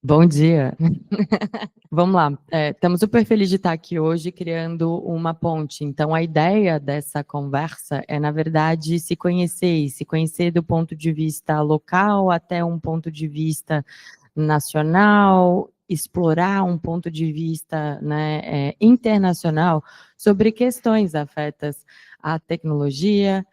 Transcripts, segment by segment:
Bom dia. Vamos lá. Estamos super felizes de estar aqui hoje criando uma ponte. Então, a ideia dessa conversa é, na verdade, se conhecer do ponto de vista local até um ponto de vista nacional, explorar um ponto de vista, né, internacional sobre questões afetas à tecnologia,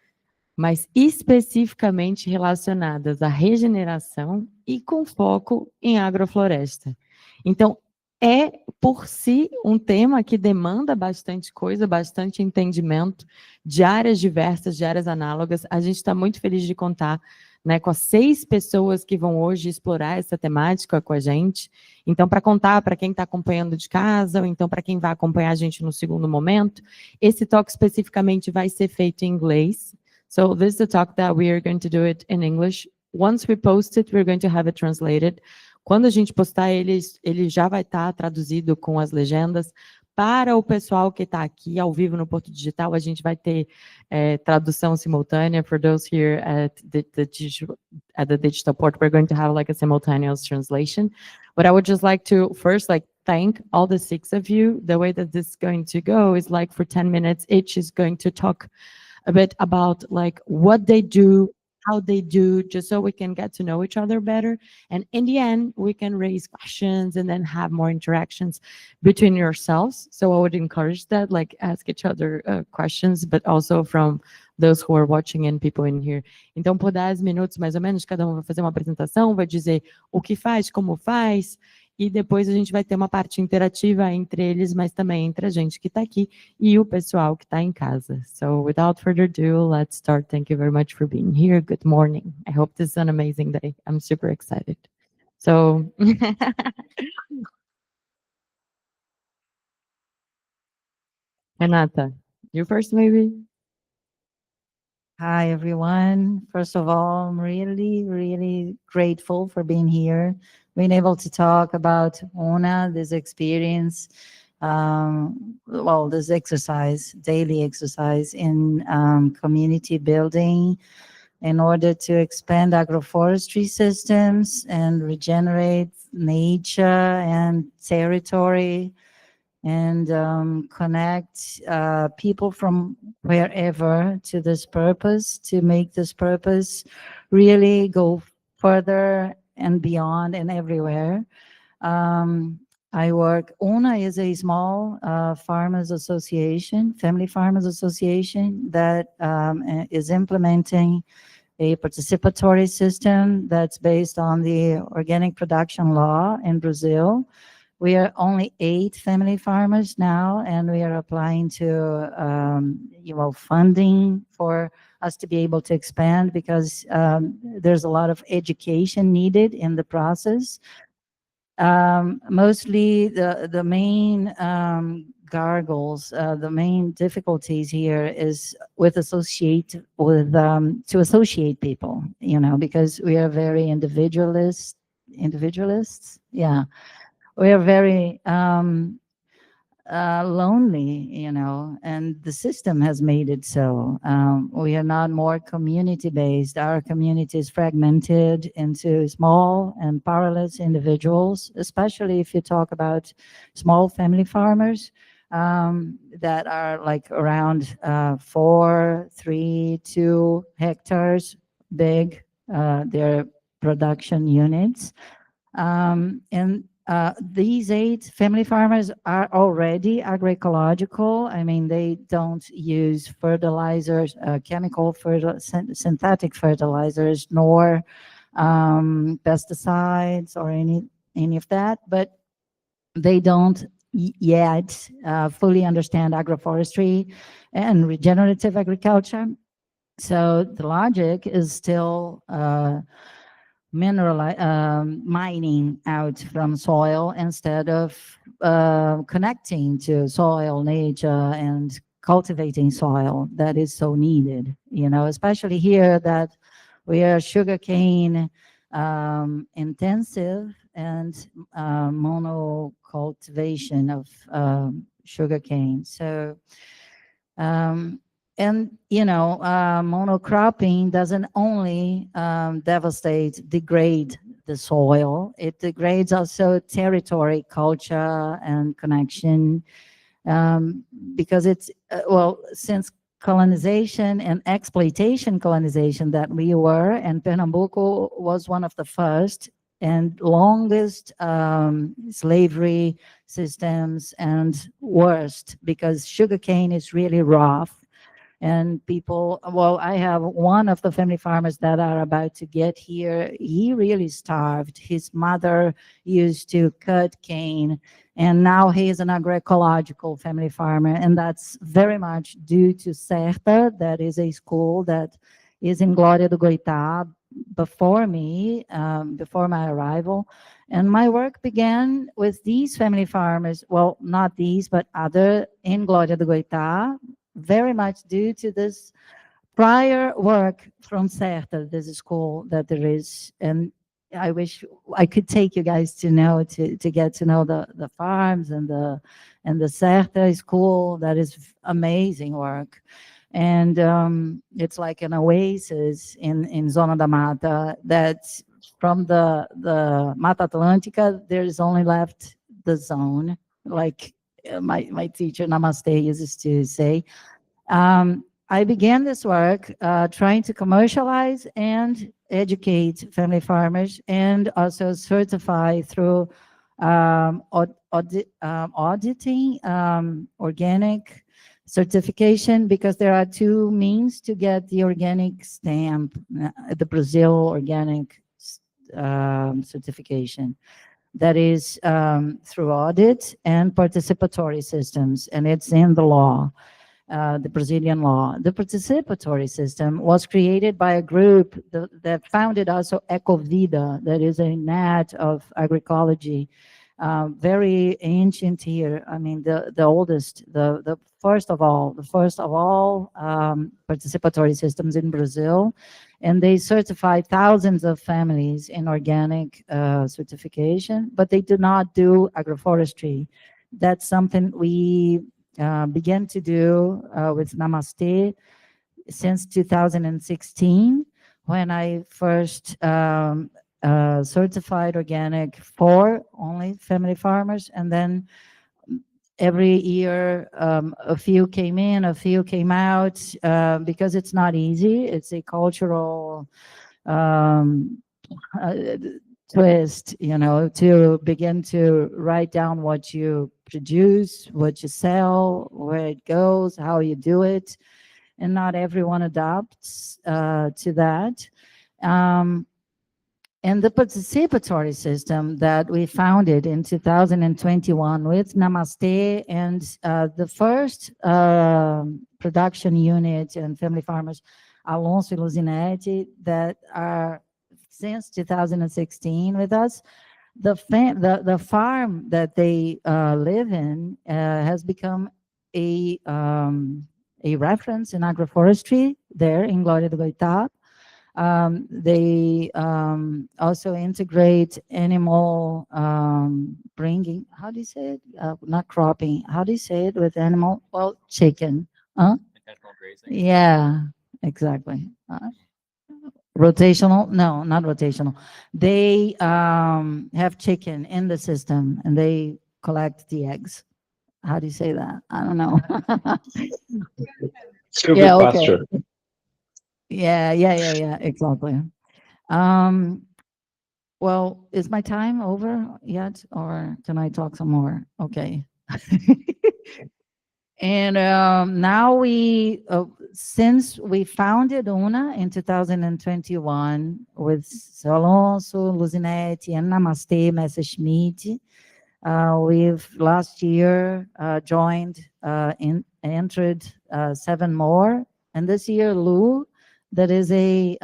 mas especificamente relacionadas à regeneração e com foco em agrofloresta. Então, é por si um tema que demanda bastante coisa, bastante entendimento de áreas diversas, de áreas análogas. A gente está muito feliz de contar, né, com as 6 pessoas que vão hoje explorar essa temática com a gente. Então, para contar para quem está acompanhando de casa, ou então para quem vai acompanhar a gente no segundo momento, esse talk especificamente vai ser feito em inglês. So this is a talk that we are going to do it in English. Once we post it, we're going to have it translated. Quando a gente postar ele já vai estar traduzido com as legendas. Para o pessoal que está aqui ao vivo no Porto Digital, a gente vai ter tradução simultânea. For those here at the digital port, we're going to have like a simultaneous translation. But I would just like to first thank all the 6 of you. The way that this is going to go is like for 10 minutes, each is going to talk a bit about like what they do, how they do, just so we can get to know each other better. And in the end, we can raise questions and then have more interactions between yourselves. So I would encourage that, like ask each other questions, but also from those who are watching and people in here. Então, por 10 minutos, mais ou menos, cada um vai fazer uma apresentação, vai dizer o que faz, como faz, e depois a gente vai ter uma parte interativa entre eles, mas também entre a gente que está aqui e o pessoal que está em casa. So, without further ado, let's start. Thank you very much for being here. Good morning. I hope this is an amazing day. I'm super excited. So, Renata, you first maybe? Hi, everyone. First of all, I'm really, really grateful for being here, being able to talk about ONA, this experience, this exercise, daily exercise in community building in order to expand agroforestry systems and regenerate nature and territory and connect people from wherever to this purpose, to make this purpose really go further and beyond and everywhere. ONA is a small farmers association, family farmers association that is implementing a participatory system that's based on the organic production law in Brazil. We are only 8 family farmers now, and we are applying to, funding for us to be able to expand because there's a lot of education needed in the process. Mostly the main gargles, the main difficulties here is to associate people, because we are very individualists. Yeah. We are very lonely, and the system has made it so. We are not more community-based. Our community is fragmented into small and powerless individuals, especially if you talk about small family farmers. that are like around 4, 3, 2 hectares big. Their production units. And these 8 family farmers are already agroecological. I mean, they don't use fertilizers, synthetic fertilizers, nor pesticides or any of that, but they don't yet fully understand agroforestry and regenerative agriculture. So the logic is still mining out from soil instead of connecting to soil, nature, and cultivating soil that is so needed, especially here that we are sugarcane intensive and monocultivation of sugarcane. So, monocropping doesn't only degrade the soil, it degrades also territory, culture, and connection, because it's, since colonization and exploitation colonization that we were, and Pernambuco was one of the first and longest slavery systems and worst, because sugarcane is really rough. And people, I have one of the family farmers that are about to get here. He really starved. His mother used to cut cane, and now he is an agroecological family farmer. And that's very much due to CERTA, that is a school that is in Glória do Goitá before me, before my arrival. And my work began with these family farmers, not these, but other in Glória do Goitá, very much due to this prior work from CERTA, this school that there is. And I wish I could take you guys to know, to get to know the farms and the CERTA school. That is amazing work. And it's like an oasis in Zona da Mata, that from the Mata Atlântica, there's only left the zone, like my teacher Namaste used to say. I began this work trying to commercialize and educate family farmers, and also certify through auditing organic certification, because there are 2 means to get the organic stamp, the Brazil organic certification. That is through audit and participatory systems, and it's in the law, the Brazilian law. The participatory system was created by a group that founded also Ecovida, that is a net of agroecology, very ancient here. I mean, the oldest, the first of all participatory systems in Brazil. And they certify thousands of families in organic certification, but they do not do agroforestry. That's something we began to do with Namaste since 2016, when I first certified organic for only family farmers. And then every year, a few came in, a few came out, because it's not easy. It's a cultural twist, to begin to write down what you produce, what you sell, where it goes, how you do it. And not everyone adapts to that. And the participatory system that we founded in 2021 with Namaste and the first production unit and family farmers, Alonso and Luzinete, that are since 2016 with us. The farm that they live in has become a reference in agroforestry there in Glória do Goitá. They also integrate animal bringing, how do you say it? Not cropping, how do you say it with animal? Well, chicken. Intentional grazing. Yeah, exactly. Rotational? No, not rotational. They have chicken in the system, and they collect the eggs. how do you say that? I don't know. Silvopasture. Okay. Yeah, exactly. Well, is my time over yet, or can I talk some more? Okay. And now since we founded UNA in 2021 with Alonso, Luzinete, and Namaste Messerschmitt, we've last year entered 7 more. And this year, Lou, that is a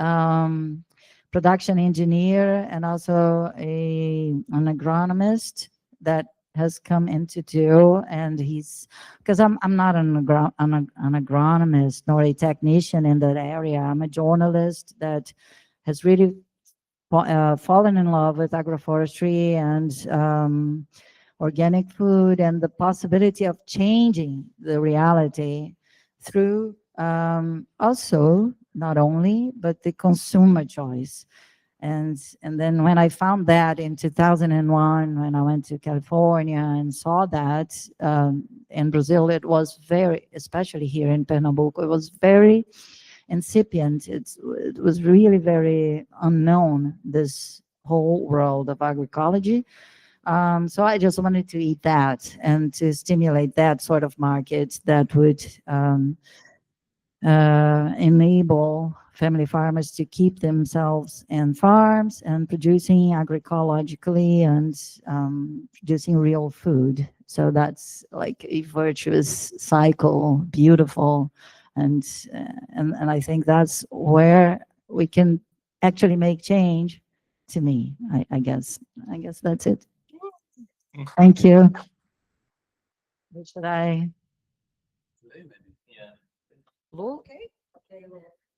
production engineer and also an agronomist that has come into DAO, and because I'm not an agronomist nor a technician in that area. I'm a journalist that has really fallen in love with agroforestry and organic food and the possibility of changing the reality through also not only but the consumer choice. And then when I found that in 2001, when I went to California and saw that in Brazil, it was very, especially here in Pernambuco, it was very incipient. It was really very unknown, this whole world of agroecology. So I just wanted to eat that and to stimulate that sort of market that would enable family farmers to keep themselves in farms and producing agroecologically and producing real food. So that's like a virtuous cycle, beautiful. And I think that's where we can actually make change, to me, I guess. I guess that's it. Thank you. Should I? Okay.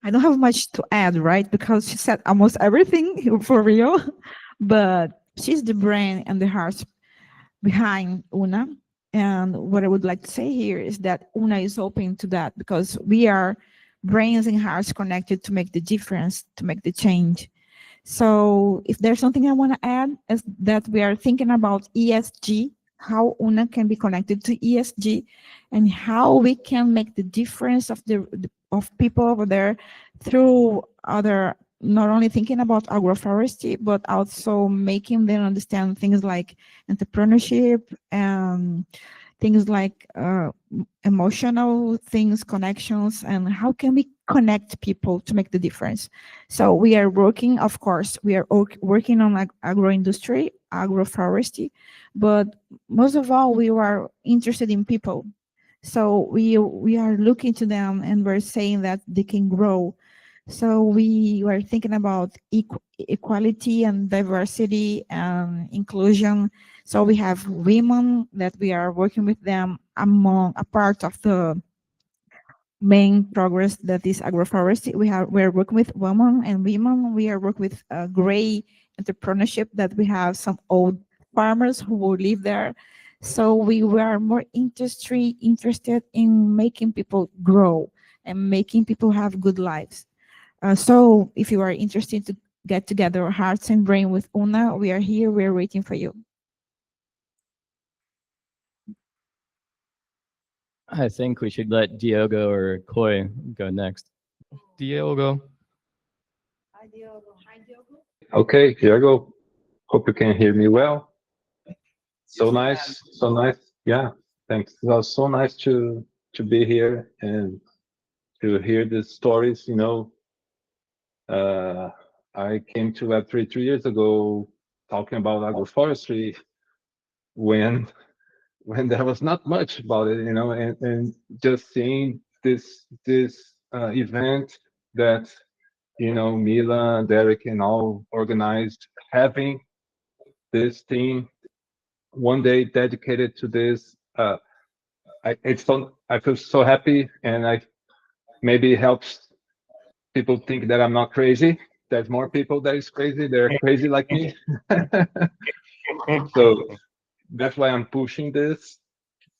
I don't have much to add, right? Because she said almost everything for real, but she's the brain and the heart behind UNA. And what I would like to say here is that UNA is open to that because we are brains and hearts connected to make the difference, to make the change. So if there's something I want to add is that we are thinking about ESG, how UNA can be connected to ESG and how we can make the difference of of people over there through other, not only thinking about agroforestry, but also making them understand things like entrepreneurship and things like emotional things, connections, and how can we connect people to make the difference. So we are working, of course, we are working on agro-industry, agroforestry, but most of all, we are interested in people. So we are looking to them and we're saying that they can grow. So we were thinking about equality and diversity and inclusion. So we have women that we are working with them among a part of the main progress that is agroforestry. We're working with women and women. We are working with gray entrepreneurship that we have some old farmers who will live there. So we were more interested in making people grow and making people have good lives. So if you are interested to get together hearts and brain with UNA, we are here, we're waiting for you. I think we should let Diogo or Cauê go next. Diogo. Hi, Diogo. Hi, Diogo. Okay, here I go. Hope you can hear me well. So nice, so nice. Yeah, thanks. It was so nice to be here and to hear the stories. You know, I came to Web3 3 years ago talking about agroforestry when there was not much about it, you know, and just seeing this event that, you know, Mila, Derek, and all organized, having this team one day dedicated to this. I feel so happy, and I maybe it helps people think that I'm not crazy. There's more people that is crazy. They're crazy like me. So that's why I'm pushing this.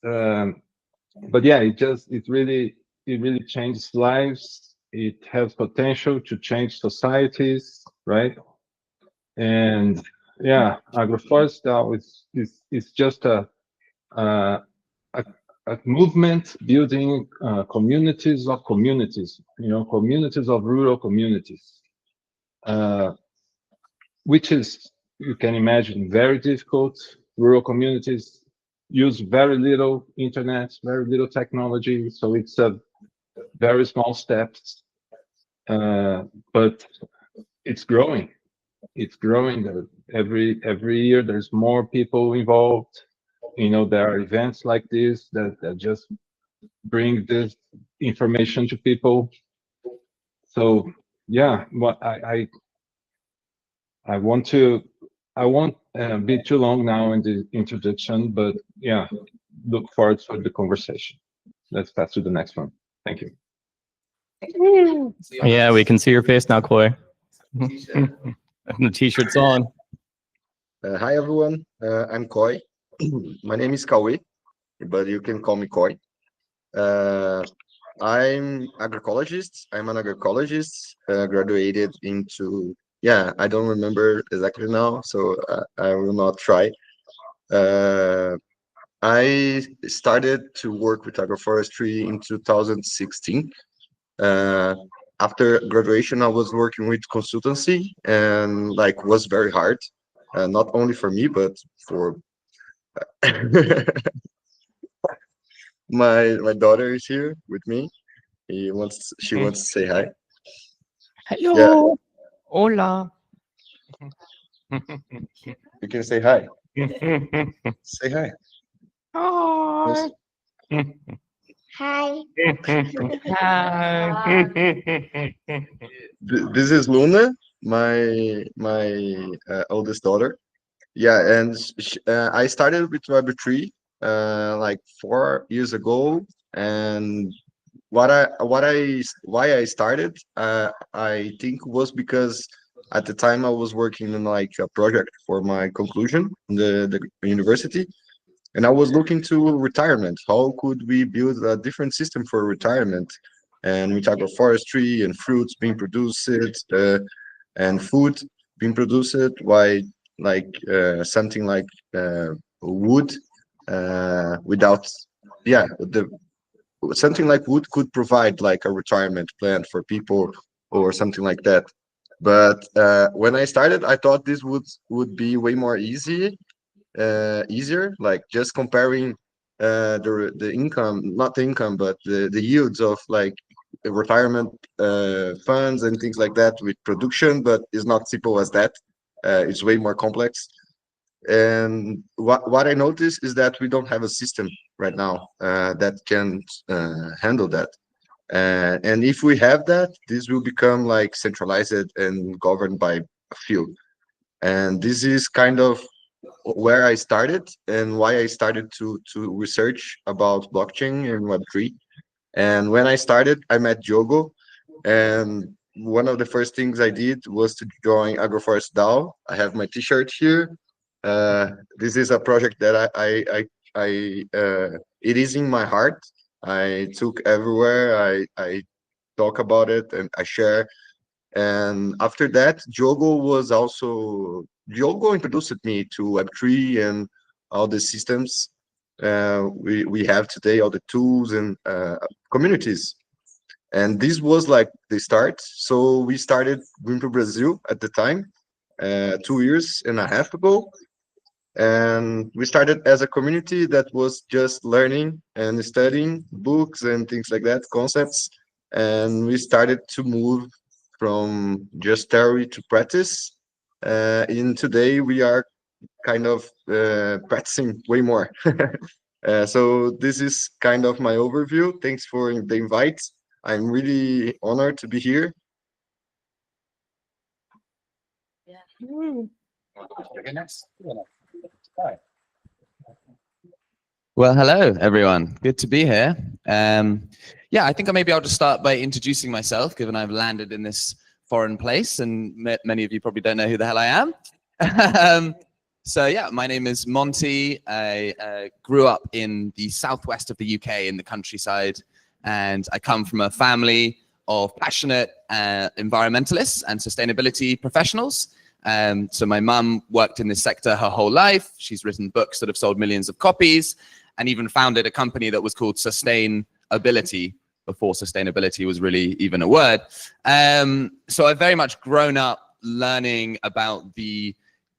But yeah, it really changes lives. It has potential to change societies, right? And yeah, agroforestry is just a a movement building communities of communities, communities of rural communities, which is, you can imagine, very difficult. Rural communities use very little internet, very little technology, so it's a very small steps, but it's growing. It's growing. Every year there's more people involved. There are events like this that just bring this information to people. So yeah, what I won't be too long now in the introduction, but yeah, look forward to the conversation. Let's pass to the next one. Thank you. Yeah, we can see your face now, Cauê. The t-shirt's on. Hi everyone, I'm Cauê. My name is Cauê, but you can call me Cauê. I'm agroecologist. I'm an agroecologist, graduated into, I don't remember exactly now, so I will not try. I started to work with agroforestry in 2016. After graduation, I was working with consultancy and was very hard, not only for me, but for my daughter is here with me. She wants to say hi. Hello. Yeah. Hola. You can say hi. Say hi. Hi. Hi. Hi. This is Luna, my oldest daughter. Yeah, and I started with Web3 like 4 years ago, and why I started, I think was because at the time I was working in a project for my conclusion in the university, and I was looking to retirement. How could we build a different system for retirement? And with agroforestry and fruits being produced, and food being produced, why something like wood without, something like wood could provide a retirement plan for people or something like that. But when I started, I thought this would be way more easier, just comparing the income, not the income, but the yields of retirement funds and things like that with production, but it's not simple as that. It's way more complex. And what I noticed is that we don't have a system right now that can handle that. And if we have that, this will become centralized and governed by a few. And this is kind of where I started and why I started to research about blockchain and Web3. And when I started, I met Diogo, and one of the first things I did was to join Agrofloresta DAO. I have my T-shirt here. This is a project that it is in my heart. I took everywhere. I talk about it and I share. And after that, Diogo introduced me to Web3 and all the systems we have today, all the tools and communities. And this was the start. So we started going to Brazil at the time, 2.5 years ago. And we started as a community that was just learning and studying books and things like that, concepts. And we started to move from just theory to practice. And today we are kind of practicing way more. So this is kind of my overview. Thanks for the invite. I'm really honored to be here. Well, hello, everyone. Good to be here. I think maybe I'll just start by introducing myself, given I've landed in this foreign place, and many of you probably don't know who the hell I am. My name is Monty. I grew up in the southwest of the UK in the countryside, and I come from a family of passionate environmentalists and sustainability professionals. So my mum worked in this sector her whole life. She's written books that have sold millions of copies. and even founded a company that was called Sustainability before sustainability was really even a word. So I've very much grown up learning about the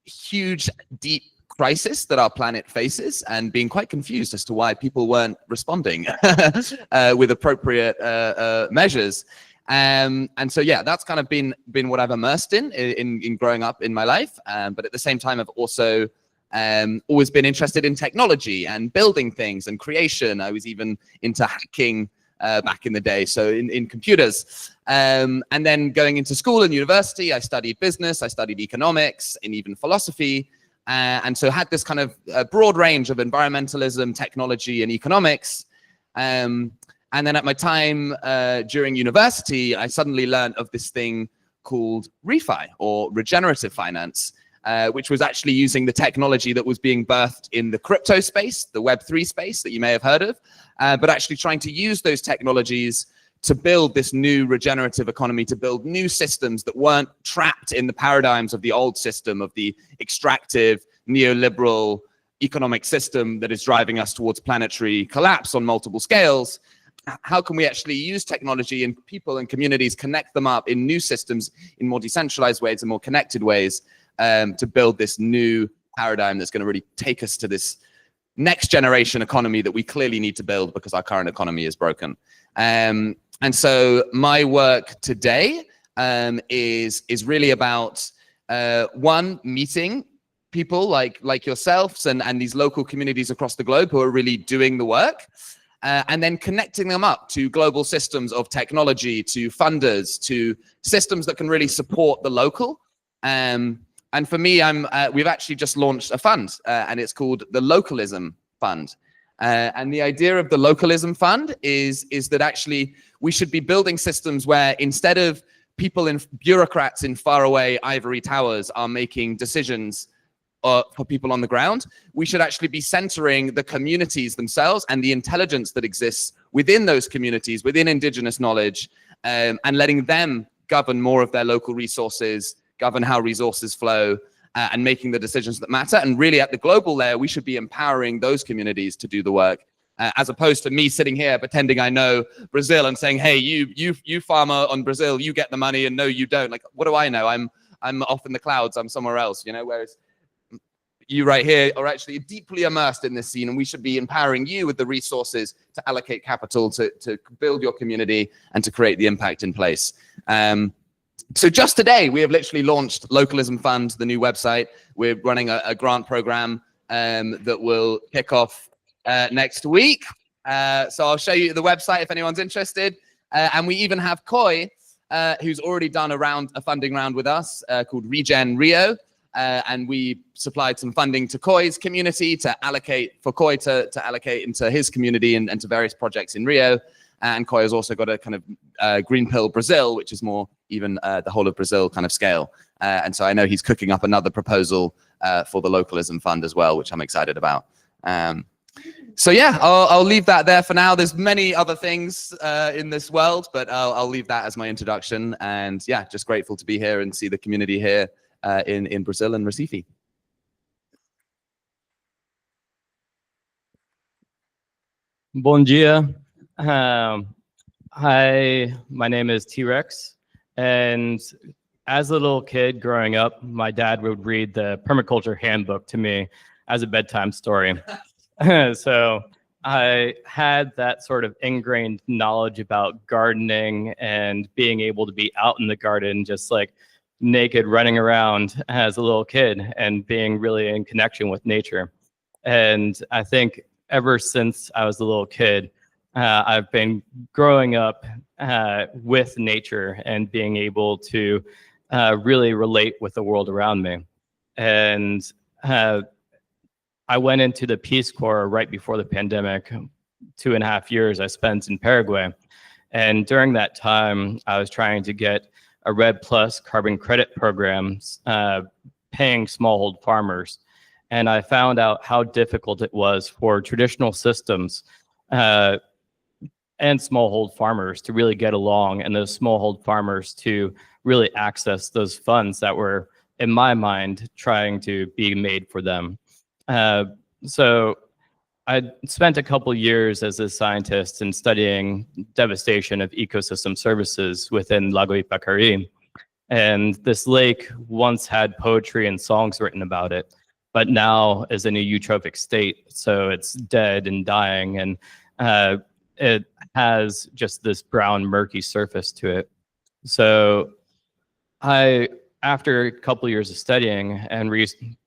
huge, deep crisis that our planet faces and being quite confused as to why people weren't responding with appropriate measures. And so, yeah, that's kind of been what I've immersed in growing up in my life. But at the same time, I've also always been interested in technology and building things and creation. I was even into hacking back in the day, so in computers. And then going into school and university, I studied business, I studied economics, and even philosophy. And so had this kind of broad range of environmentalism, technology, and economics. And then at my time during university, I suddenly learned of this thing called ReFi, or regenerative finance, which was actually using the technology that was being birthed in the crypto space, the Web3 space that you may have heard of, but actually trying to use those technologies to build this new regenerative economy, to build new systems that weren't trapped in the paradigms of the old system, of the extractive, neoliberal economic system that is driving us towards planetary collapse on multiple scales. How can we actually use technology and people and communities, connect them up in new systems in more decentralized ways and more connected ways to build this new paradigm that's going to really take us to this next generation economy that we clearly need to build because our current economy is broken. And so my work today is really about one, meeting people like yourselves and these local communities across the globe who are really doing the work, and then connecting them up to global systems of technology, to funders, to systems that can really support the local. And for me, we've actually just launched a fund, and it's called the Localism Fund. And the idea of the Localism Fund is that actually we should be building systems where instead of bureaucrats in faraway ivory towers are making decisions for people on the ground, we should actually be centering the communities themselves and the intelligence that exists within those communities, within indigenous knowledge, and letting them govern more of their local resources, govern how resources flow, and making the decisions that matter. And really at the global layer, we should be empowering those communities to do the work, as opposed to me sitting here pretending I know Brazil and saying, hey, you farmer on Brazil, you get the money, and no, you don't. Like, what do I know? I'm off in the clouds, I'm somewhere else, whereas you right here are actually deeply immersed in this scene, and we should be empowering you with the resources to allocate capital to build your community and to create the impact in place. So just today, we have literally launched Localism Fund, the new website. We're running a grant program that will kick off next week. So I'll show you the website if anyone's interested. And we even have Koi, who's already done a funding round with us called Regen Rio. And we supplied some funding to Koi's community to allocate into his community and to various projects in Rio. And Koi has also got a kind of Green Pill Brazil, which is more even the whole of Brazil kind of scale. And so I know he's cooking up another proposal for the Localism Fund as well, which I'm excited about. So yeah, I'll leave that there for now. There's many other things in this world, but I'll leave that as my introduction. And yeah, just grateful to be here and see the community here in Brazil and Recife. Bom dia. Hi, my name is T-Rex, and as a little kid growing up, my dad would read the permaculture handbook to me as a bedtime story. So I had that sort of ingrained knowledge about gardening and being able to be out in the garden, just like naked running around as a little kid and being really in connection with nature. And I think ever since I was a little kid, I've been growing up with nature and being able to really relate with the world around me. And I went into the Peace Corps right before the pandemic. 2.5 years I spent in Paraguay. And during that time, I was trying to get a RED Plus carbon credit programs paying smallhold farmers. And I found out how difficult it was for traditional systems and smallhold farmers to really get along, and those smallhold farmers to really access those funds that were, in my mind, trying to be made for them. So I spent a couple years as a scientist in studying devastation of ecosystem services within Lago Ipacari. And this lake once had poetry and songs written about it, but now is in a eutrophic state. So it's dead and dying, and it has just this brown, murky surface to it. So after a couple years of studying and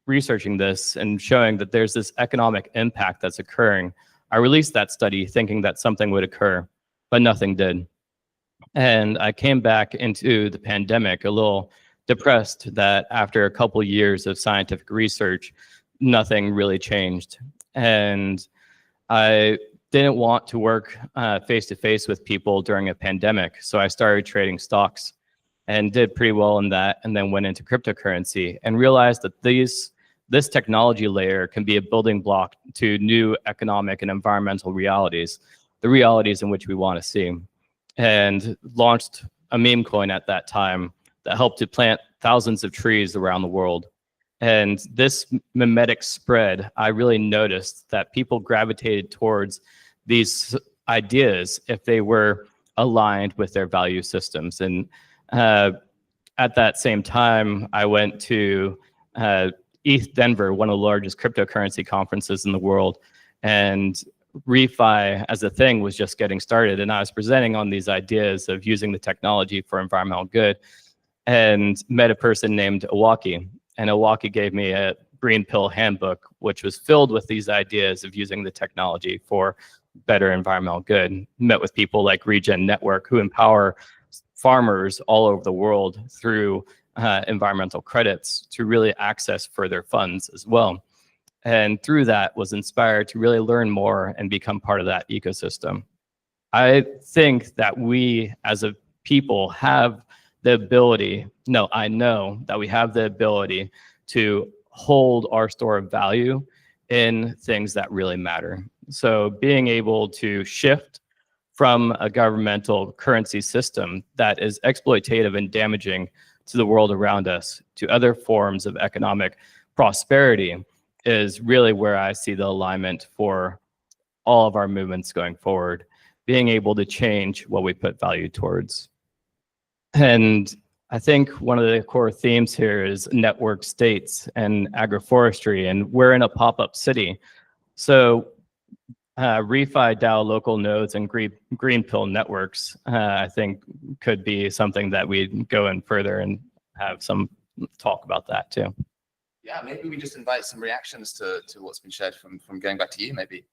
researching this and showing that there's this economic impact that's occurring, I released that study thinking that something would occur, but nothing did. And I came back into the pandemic a little depressed that after a couple years of scientific research, nothing really changed. And I didn't want to work face-to-face with people during a pandemic, so I started trading stocks and did pretty well in that, and then went into cryptocurrency and realized that this technology layer can be a building block to new economic and environmental realities, the realities in which we want to see. And launched a meme coin at that time that helped to plant thousands of trees around the world. And this mimetic spread, I really noticed that people gravitated towards these ideas if they were aligned with their value systems. And at that same time, I went to ETH Denver, one of the largest cryptocurrency conferences in the world, and ReFi as a thing was just getting started. And I was presenting on these ideas of using the technology for environmental good, and met a person named Iwaki. And Iwaki gave me a green pill handbook, which was filled with these ideas of using the technology for better environmental good. Met with people like Regen Network, who empower farmers all over the world through environmental credits to really access further funds as well. And through that was inspired to really learn more and become part of that ecosystem. I think that we as a people have the ability, I know that we have the ability to hold our store of value in things that really matter. So being able to shift from a governmental currency system that is exploitative and damaging to the world around us to other forms of economic prosperity is really where I see the alignment for all of our movements going forward, being able to change what we put value towards. And I think one of the core themes here is network states and agroforestry, and we're in a pop-up city. So ReFi DAO local nodes and green pill networks, I think could be something that we go in further and have some talk about that too. Yeah, maybe we just invite some reactions to what's been shared from going back to you, maybe.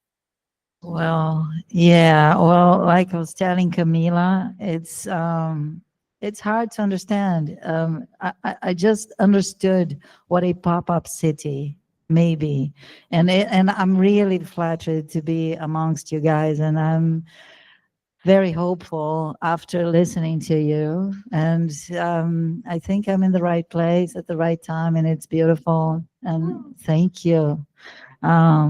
Well, yeah, well, like I was telling Camila, it's hard to understand. I just understood what a pop-up city may be, and I'm really flattered to be amongst you guys, and I'm very hopeful after listening to you, and I think I'm in the right place at the right time, and it's beautiful, and thank you. I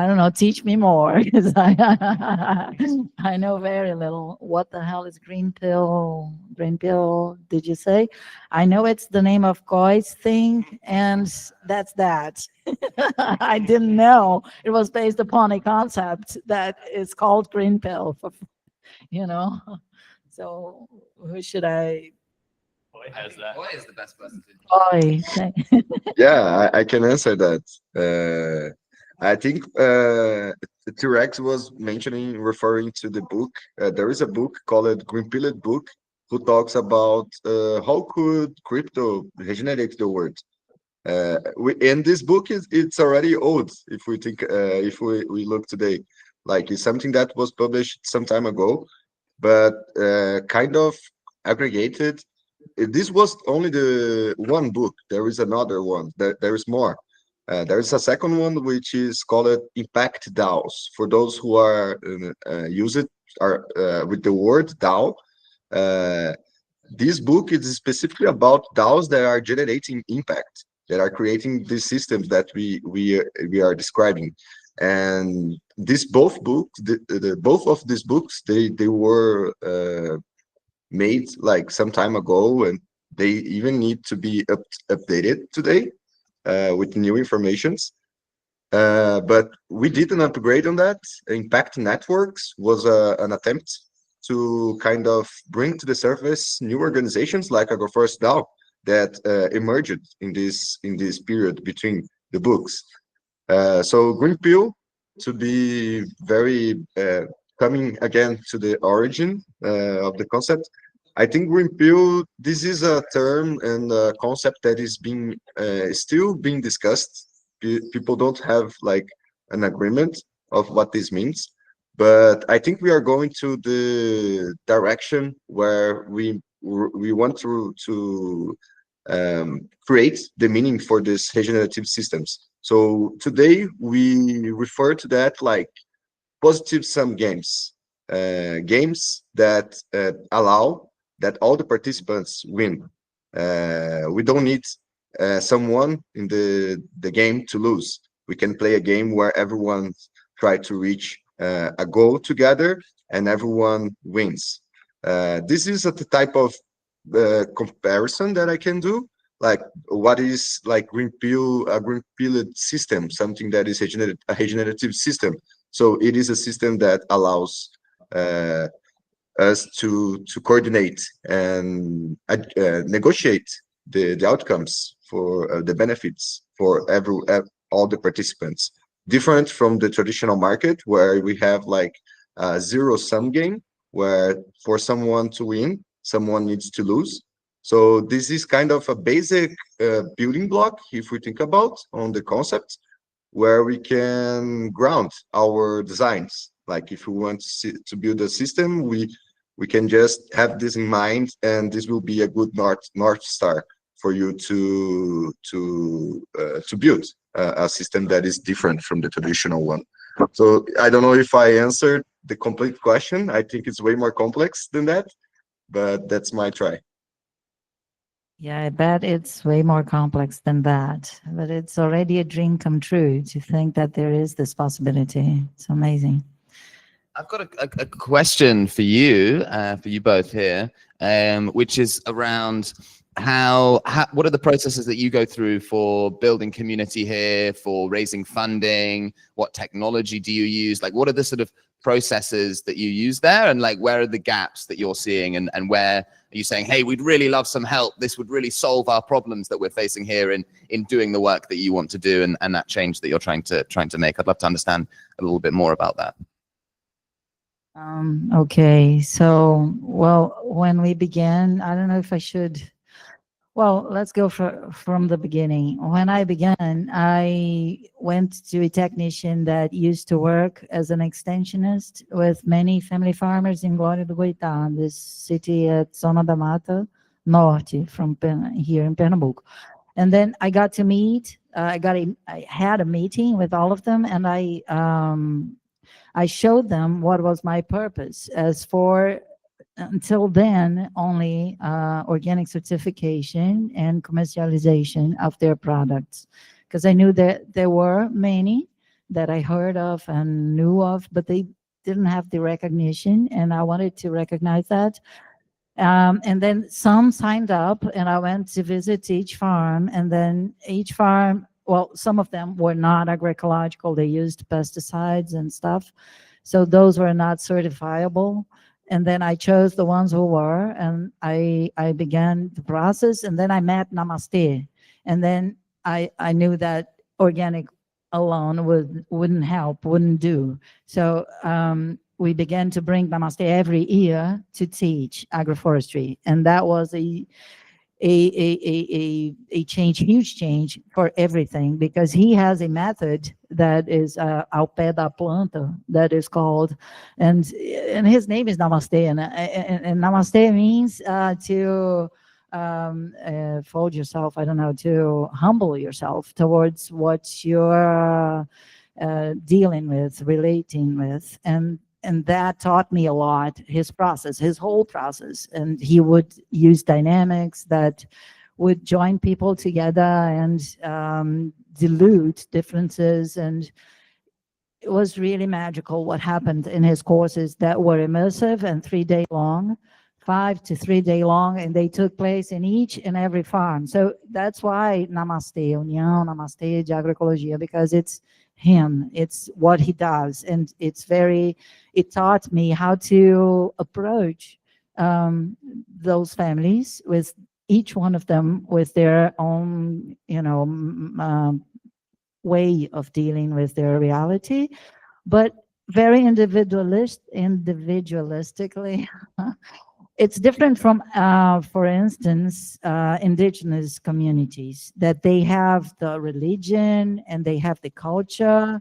don't know, teach me more, because I know very little. What the hell is green pill? Green pill, did you say? I know it's the name of Koi's thing, and that's that. I didn't know it was based upon a concept that is called green pill, so who should I? Boy has that. Boy is the best person to Koi. Yeah, I can answer that. I think T-Rex was referring to the book. There is a book called Green Pilled Book, who talks about how could crypto regenerate the world. And this book it's already old. If we think, if we look today, like it's something that was published some time ago, but kind of aggregated. This was only the one book. There is another one. There is more. There is a second one which is called Impact DAOs. For those who are use it with the word DAO, this book is specifically about DAOs that are generating impact, that are creating these systems that we are describing. And both of these books, they were made like some time ago, and they even need to be updated today with new informations. But we did an upgrade on that. Impact Networks was an attempt to kind of bring to the surface new organizations like Agrofloresta DAO that emerged in this period between the books. So Green Pill, to be very coming again to the origin of the concept, I think Green Pill, this is a term and a concept that is being still being discussed. People don't have like an agreement of what this means, but I think we are going to the direction where we want to create the meaning for these regenerative systems. So today we refer to that like positive sum games, games that allow that all the participants win. We don't need someone in the game to lose. We can play a game where everyone try to reach a goal together and everyone wins. This is a type of comparison that I can do. Like what is like a green pilled system, something that is a regenerative system. So it is a system that allows us to coordinate and negotiate the outcomes for the benefits for all the participants. Different from the traditional market where we have like a zero-sum game, where for someone to win, someone needs to lose. So this is kind of a basic building block, if we think about on the concept, where we can ground our designs. Like if we want to build a system, we can just have this in mind, and this will be a good north star for you to build a system that is different from the traditional one. So I don't know if I answered the complete question. I think it's way more complex than that, but that's my try. Yeah, I bet it's way more complex than that, but it's already a dream come true to think that there is this possibility. It's amazing. I've got a question for you both here, which is around what are the processes that you go through for building community here, for raising funding? What technology do you use? Like, what are the sort of processes that you use there, and like where are the gaps that you're seeing, and where are you saying, hey, we'd really love some help, this would really solve our problems that we're facing here in doing the work that you want to do, and that change that you're trying to make? I'd love to understand a little bit more about that. Okay, so, well, when we began, I don't know if I should, well, let's go from the beginning. When I began, I went to a technician that used to work as an extensionist with many family farmers in Glória do Goitá, this city at Zona da Mata Norte, from here in Pernambuco. And then I got to meet, I had a meeting with all of them, and I showed them what was my purpose. As for, until then, only organic certification and commercialization of their products. Because I knew that there were many that I heard of and knew of, but they didn't have the recognition, and I wanted to recognize that. And then some signed up, and I went to visit each farm, and then each farm, well, some of them were not agroecological. They used pesticides and stuff. So those were not certifiable. And then I chose the ones who were, and I began the process, and then I met Namaste. And then I knew that organic alone wouldn't help, wouldn't do. So we began to bring Namaste every year to teach agroforestry. And that was a change, huge change for everything, because he has a method that is ao pé da planta, that is called, and his name is Namaste, and Namaste means to fold yourself, I don't know, to humble yourself towards what you're dealing with, relating with, and that taught me a lot, his process, his whole process. And he would use dynamics that would join people together and dilute differences. And it was really magical what happened in his courses that were immersive and 3-day long, 5 to 3-day long, and they took place in each and every farm. So that's why Namaste, União Namaste de Agroecologia, because it's him. It's what he does. And it taught me how to approach those families, with each one of them with their own, way of dealing with their reality, but very individualistically. It's different from, for instance, indigenous communities, that they have the religion and they have the culture,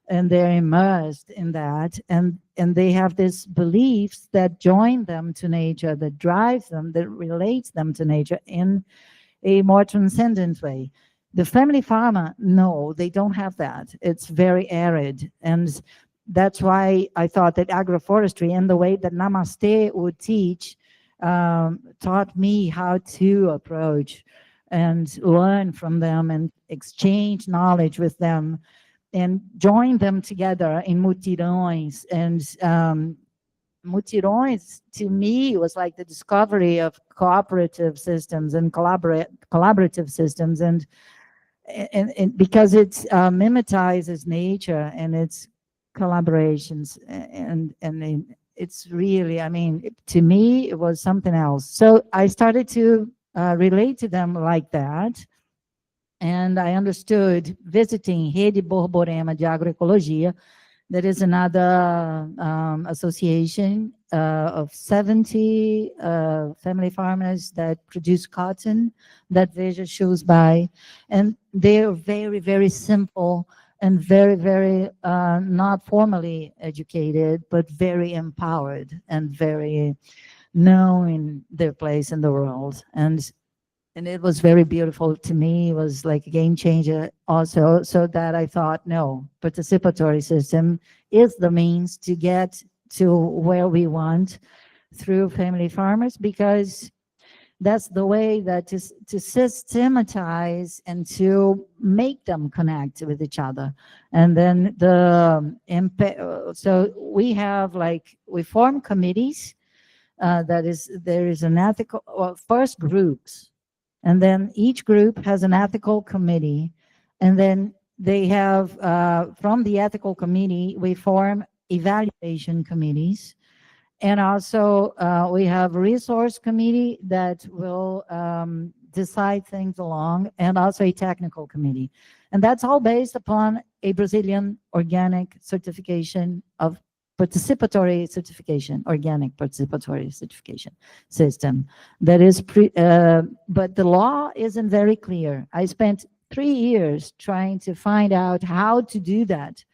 and they're immersed in that, and they have these beliefs that join them to nature, that drive them, that relates them to nature in a more transcendent way. The family farmer, no, they don't have that. It's very arid, and that's why I thought that agroforestry, and the way that Namaste would teach, taught me how to approach and learn from them and exchange knowledge with them and join them together in mutirões. And mutirões, to me, was like the discovery of cooperative systems and collaborative systems, and because it mimetizes nature and its collaborations, and it's really, I mean, to me, it was something else. So I started to relate to them like that. And I understood, visiting Rede Borborema de Agroecologia, that is another association of 70 family farmers that produce cotton that Veja shoes by. And they're very, very simple and very, very not formally educated, but very empowered and very knowing their place in the world. And it was very beautiful to me. It was like a game changer also, so that I thought, no, participatory system is the means to get to where we want through family farmers, because that's the way that to systematize and to make them connect with each other. And then so we have, like, we form committees, there is an ethical, well, first groups, and then each group has an ethical committee, and then they have, from the ethical committee, we form evaluation committees. And also we have resource committee that will decide things along, and also a technical committee. And that's all based upon a Brazilian organic certification of participatory certification, organic participatory certification system. That is, but the law isn't very clear. I spent 3 years trying to find out how to do that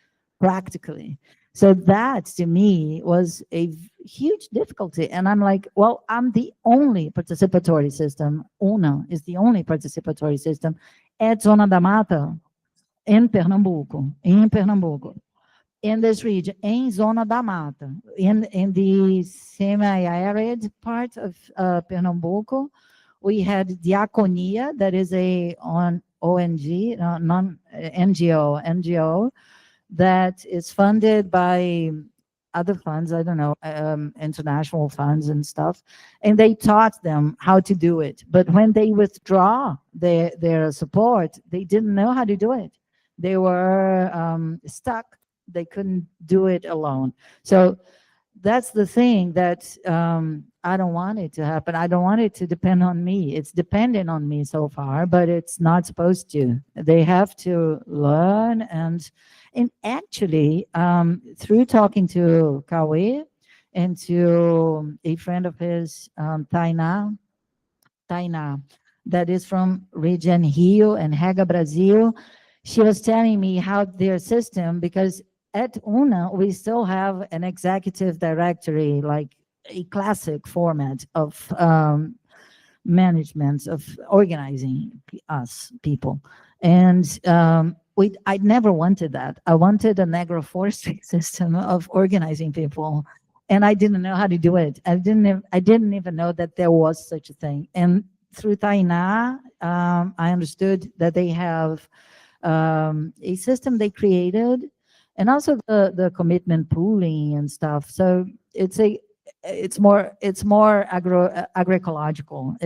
practically. So that, to me, was a huge difficulty. And I'm like, well, I'm the only participatory system. UNA is the only participatory system at Zona da Mata in Pernambuco, in this region, in Zona da Mata, in the semi-arid part of Pernambuco. We had Diaconia, that is a ONG, NGO, that is funded by other funds, I don't know, international funds and stuff, and they taught them how to do it. But when they withdraw their support, they didn't know how to do it. They were stuck. They couldn't do it alone. So that's the thing that I don't want it to happen. I don't want it to depend on me. It's dependent on me so far, but it's not supposed to. They have to learn. And actually, through talking to Cauê and to a friend of his, Tainá, that is from region Rio and Rega Brazil, she was telling me how their system, because at UNA, we still have an executive directory, like a classic format of management, of organizing us people. And I never wanted that. I wanted an agroforestry system of organizing people, and I didn't know how to do it. I didn't even know that there was such a thing. And through Tainá, I understood that they have a system they created, and also the commitment pooling and stuff. So it's more agroecological.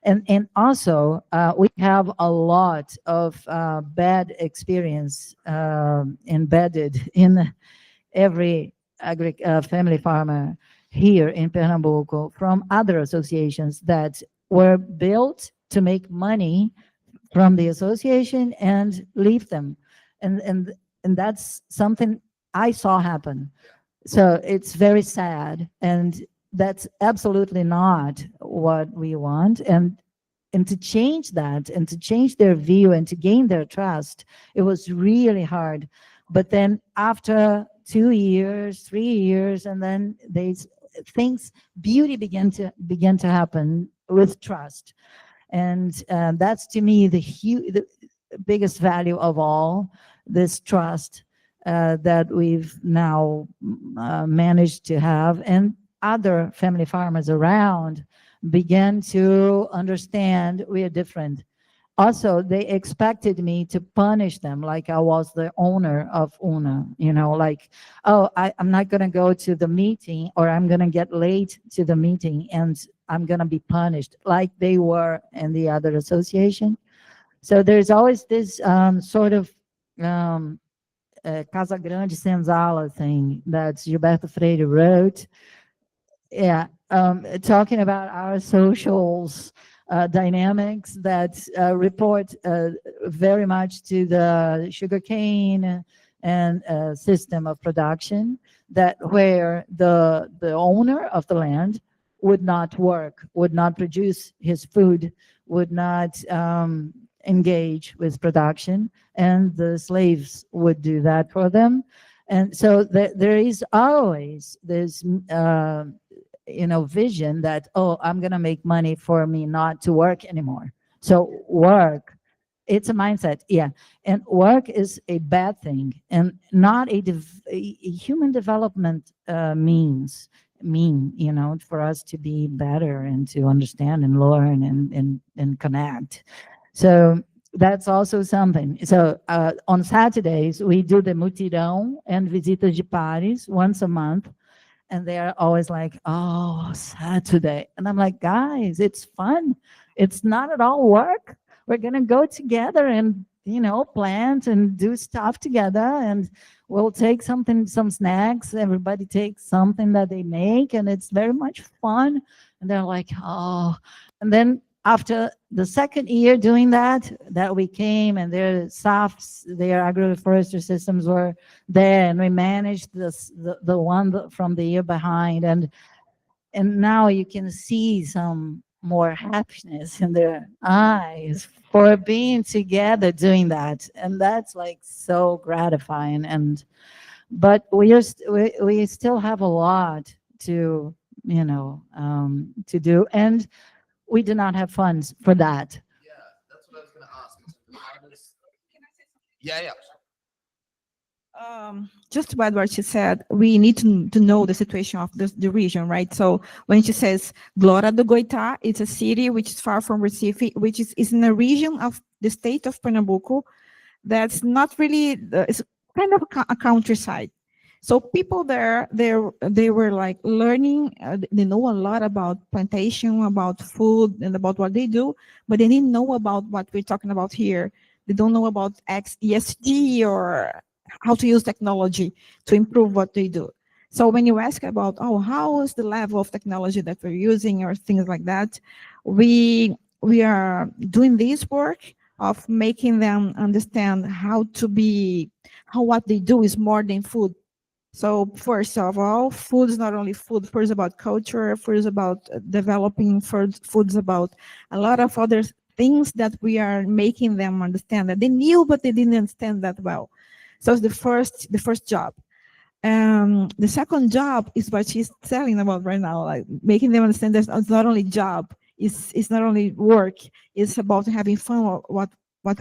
And also, we have a lot of bad experience embedded in every family farmer here in Pernambuco from other associations that were built to make money from the association and leave them. And that's something I saw happen. So it's very sad, and that's absolutely not what we want. And to change that, and to change their view, and to gain their trust, it was really hard. But then after 2 years, 3 years, and then beauty began to happen with trust. And that's, to me, the biggest value of all, this trust that we've now managed to have. And other family farmers around began to understand we are different. Also, they expected me to punish them like I was the owner of Una, like, oh, I'm not going to go to the meeting, or I'm going to get late to the meeting and I'm going to be punished like they were in the other association. So there's always this sort of Casa Grande Senzala thing that Gilberto Freire wrote. Yeah, talking about our socials dynamics that report very much to the sugarcane and system of production, that where the owner of the land would not work, would not produce his food, would not engage with production, and the slaves would do that for them. And so there is always this vision that, oh, I'm going to make money for me not to work anymore. So work, it's a mindset, yeah. And work is a bad thing, and not a human development mean, for us to be better and to understand and learn and connect. So that's also something. So on Saturdays, we do the mutirão and visitas de pares once a month. And they are always like, oh, Saturday. And I'm like, guys, it's fun. It's not at all work. We're going to go together and, plant and do stuff together. And we'll take some snacks. Everybody takes something that they make. And it's very much fun. And they're like, oh. And then after the second year doing that we came, and their SAFs, their agroforestry systems were there, and we managed the one from the year behind, and now you can see some more happiness in their eyes for being together doing that, and that's like so gratifying. But we still have a lot to to do, and we do not have funds for that. Yeah, that's what I was going to ask. Yeah. Just about what she said, we need to know the situation of the region, right? So when she says Glória do Goitá, it's a city which is far from Recife, which is in a region of the state of Pernambuco that's not really, it's kind of a countryside. So people there, they were like learning, they know a lot about plantation, about food, and about what they do, but they didn't know about what we're talking about here. They don't know about ESG or how to use technology to improve what they do. So when you ask about, oh, how is the level of technology that we're using or things like that, we are doing this work of making them understand how what they do is more than food. So first of all, food is not only food. Food is about culture. Food is about developing. Food is about a lot of other things that we are making them understand that they knew, but they didn't understand that well. So it's the first job. The second job is what she's telling about right now, like making them understand that it's not only job, it's not only work. It's about having fun what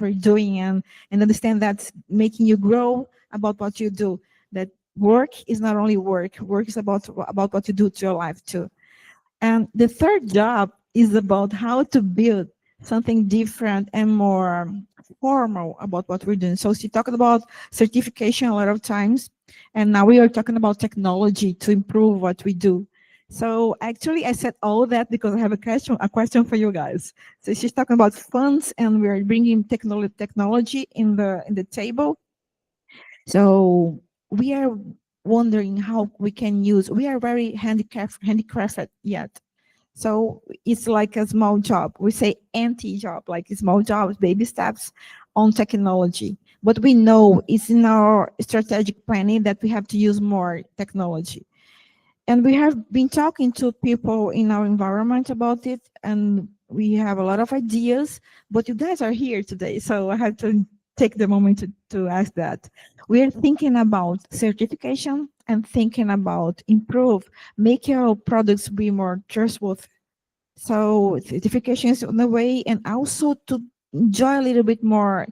we're doing and understand that's making you grow about what you do. That work is not only work. Work is about what you do to your life too. And the third job is about how to build something different and more formal about what we're doing. So she talked about certification a lot of times, and now we are talking about technology to improve what we do. So actually, I said all that because I have a question for you guys. So she's talking about funds, and we're bringing technology in the table. So we are wondering how we can use. We are very handicrafted yet. So it's like a small job. We say anti-job, like small jobs, baby steps on technology. But we know it's in our strategic planning that we have to use more technology. And we have been talking to people in our environment about it, and we have a lot of ideas, but you guys are here today, so I have to take the moment to ask that. We are thinking about certification and thinking about make our products be more trustworthy. So certification is on the way, and also to enjoy a little bit more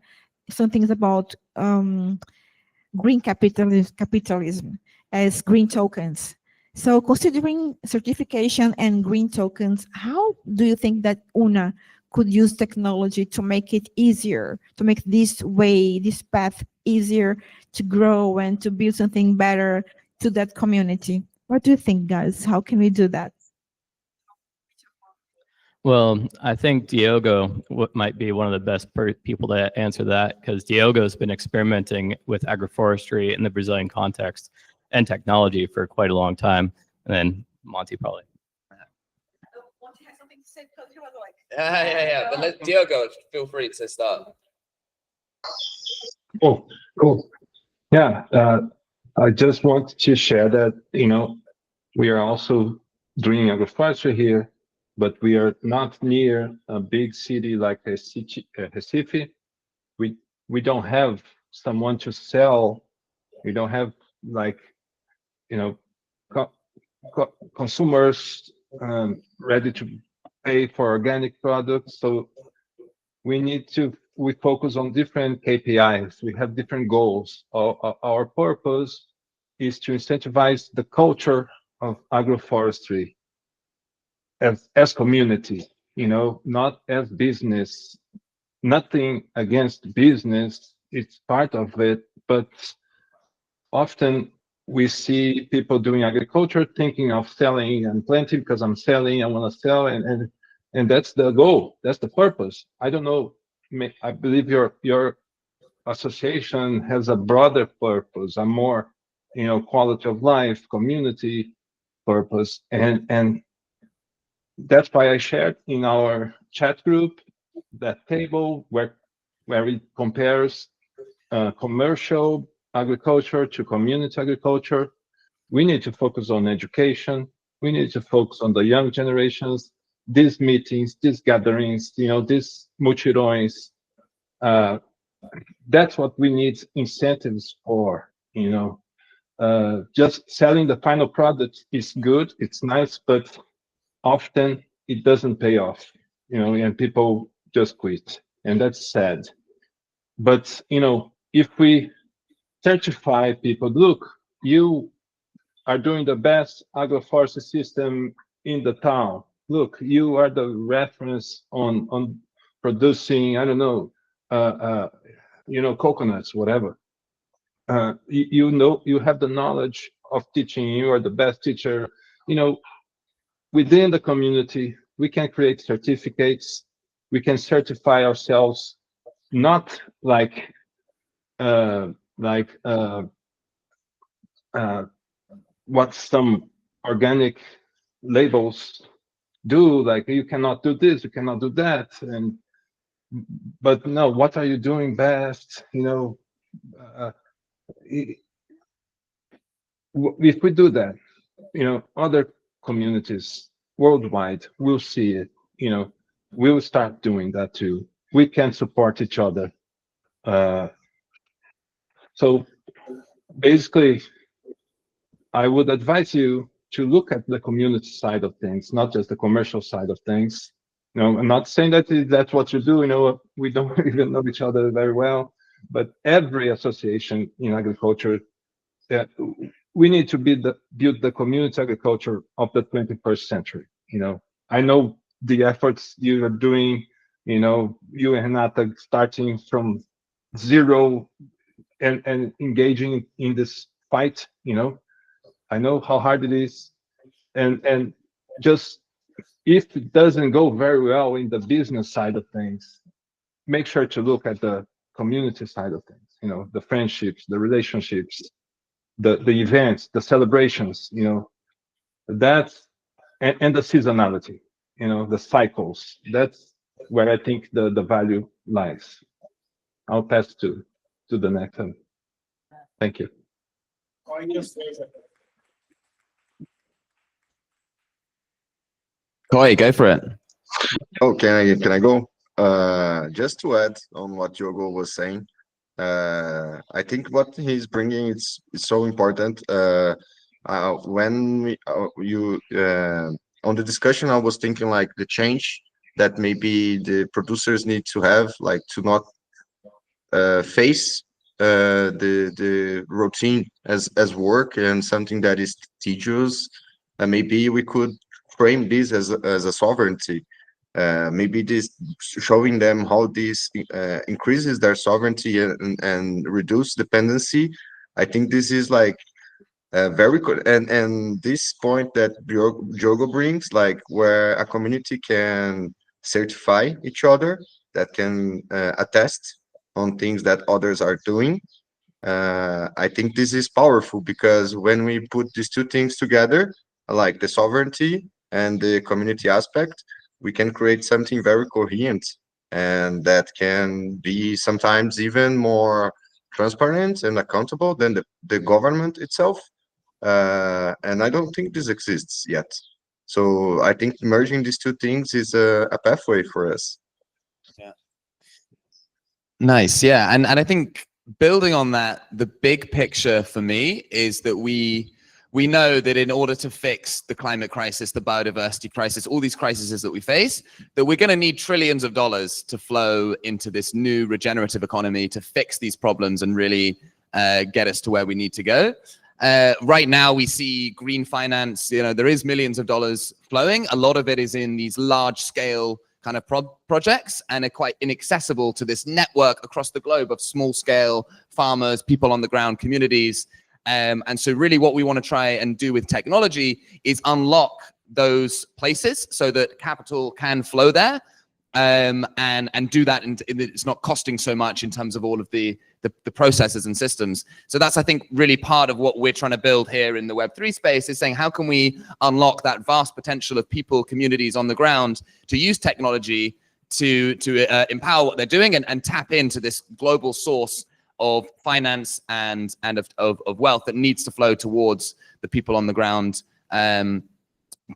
some things about green capitalism as green tokens. So considering certification and green tokens, how do you think that UNA could use technology to make it easier, to make this path easier to grow and to build something better to that community? What do you think, guys? How can we do that? Well, I think Diogo might be one of the best people to answer that, because Diogo's been experimenting with agroforestry in the Brazilian context and technology for quite a long time. And then Monty probably. Monty has something to say because he was like, Yeah. But let Diogo, feel free to start. Oh, cool. Yeah, I just want to share that, we are also doing agroforestry here, but we are not near a big city like Recife. We don't have someone to sell. We don't have consumers ready to pay for organic products. So we focus on different KPIs. We have different goals. Our purpose is to incentivize the culture of agroforestry as community, not as business. Nothing against business, it's part of it, but often we see people doing agriculture thinking of selling and planting because I'm selling, I want to sell, and that's the goal, that's the purpose. I don't know, I believe your association has a broader purpose, a more quality of life, community purpose, and that's why I shared in our chat group that table where it compares commercial agriculture to community agriculture. We need to focus on education. We need to focus on the young generations. These meetings, these gatherings, these mutirões, that's what we need incentives for. Just selling the final product is good, it's nice, but often it doesn't pay off, and people just quit, and that's sad. But if we certify people, look, you are doing the best agroforestry system in the town. Look, you are the reference on producing, I don't know, coconuts, whatever. You have the knowledge of teaching. You are the best teacher. Within the community, we can create certificates. We can certify ourselves, not like what some organic labels do, like you cannot do this, you cannot do that, but no, what are you doing best? If we do that, other communities worldwide will see it. We'll start doing that too. We can support each other. So basically, I would advise you to look at the community side of things, not just the commercial side of things. I'm not saying that that's what you do. We don't even know each other very well, but every association in agriculture, we need to build the community agriculture of the 21st century. I know the efforts you are doing. You and Renata starting from zero and engaging in this fight. I know how hard it is, and just if it doesn't go very well in the business side of things, make sure to look at the community side of things. You know, the friendships, the relationships, the events, the celebrations. You know, that's and the seasonality. You know, the cycles. That's where I think the value lies. I'll pass to the next one. Thank you. Cauê, go for it. Oh, can I go? Just to add on what Diogo was saying, I think what he's bringing is so important. When on the discussion, I was thinking like the change that maybe the producers need to have, like to not face the routine as work and something that is tedious. Maybe we could frame this as a sovereignty. Maybe this showing them how this increases their sovereignty and reduce dependency. I think this is like very good. And this point that Diogo brings, like where a community can certify each other, that can attest on things that others are doing. I think this is powerful because when we put these two things together, like the sovereignty and the community aspect, we can create something very coherent and that can be sometimes even more transparent and accountable than the government itself. And I don't think this exists yet. So I think merging these two things is a pathway for us. Yeah. Nice. Yeah. And I think building on that, the big picture for me is that we know that in order to fix the climate crisis, the biodiversity crisis, all these crises that we face, that we're going to need trillions of dollars to flow into this new regenerative economy to fix these problems and really get us to where we need to go. Right now, we see green finance, you know, there is millions of dollars flowing. A lot of it is in these large scale kind of projects and are quite inaccessible to this network across the globe of small scale farmers, people on the ground, communities. And so really what we want to try and do with technology is unlock those places so that capital can flow there and do that. And it's not costing so much in terms of all of the processes and systems. So that's, I think, really part of what we're trying to build here in the Web3 space is saying, how can we unlock that vast potential of people, communities on the ground to use technology to empower what they're doing and tap into this global source of finance and of wealth that needs to flow towards the people on the ground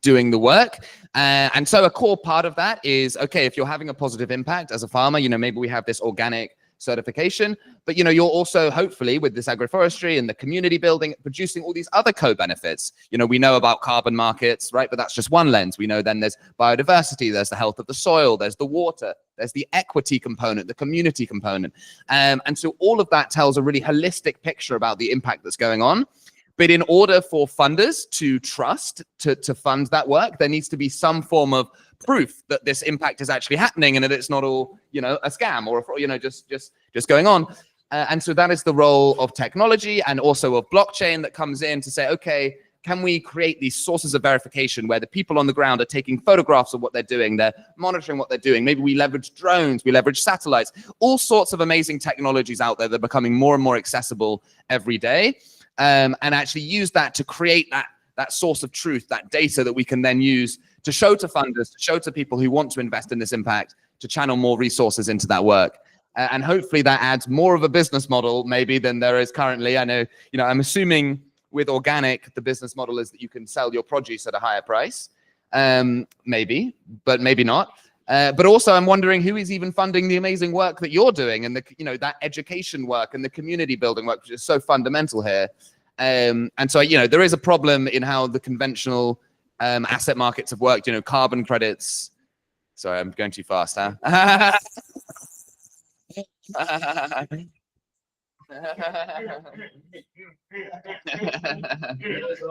doing the work. And so a core part of that is, okay, if you're having a positive impact as a farmer, you know, maybe we have this organic certification, but you know, you're also hopefully with this agroforestry and the community building, producing all these other co-benefits. You know, we know about carbon markets, right? But that's just one lens. We know then there's biodiversity, there's the health of the soil, there's the water, there's the equity component, the community component. And so all of that tells a really holistic picture about the impact that's going on. But in order for funders to trust to fund that work, there needs to be some form of proof that this impact is actually happening and that it's not all, you know, a scam or, you know, just going on. And so that is the role of technology and also of blockchain that comes in to say, okay, can we create these sources of verification where the people on the ground are taking photographs of what they're doing, they're monitoring what they're doing. Maybe we leverage drones, we leverage satellites, all sorts of amazing technologies out there that are becoming more and more accessible every day. And actually use that to create that source of truth, that data that we can then use to show to funders, to show to people who want to invest in this impact, to channel more resources into that work. And hopefully that adds more of a business model maybe than there is currently. I know, you know, I'm assuming with organic, the business model is that you can sell your produce at a higher price, maybe, but maybe not. But also I'm wondering who is even funding the amazing work that you're doing and the, you know, that education work and the community building work, which is so fundamental here. And so, you know, there is a problem in how the conventional asset markets have worked, you know, carbon credits. Sorry, I'm going too fast, huh?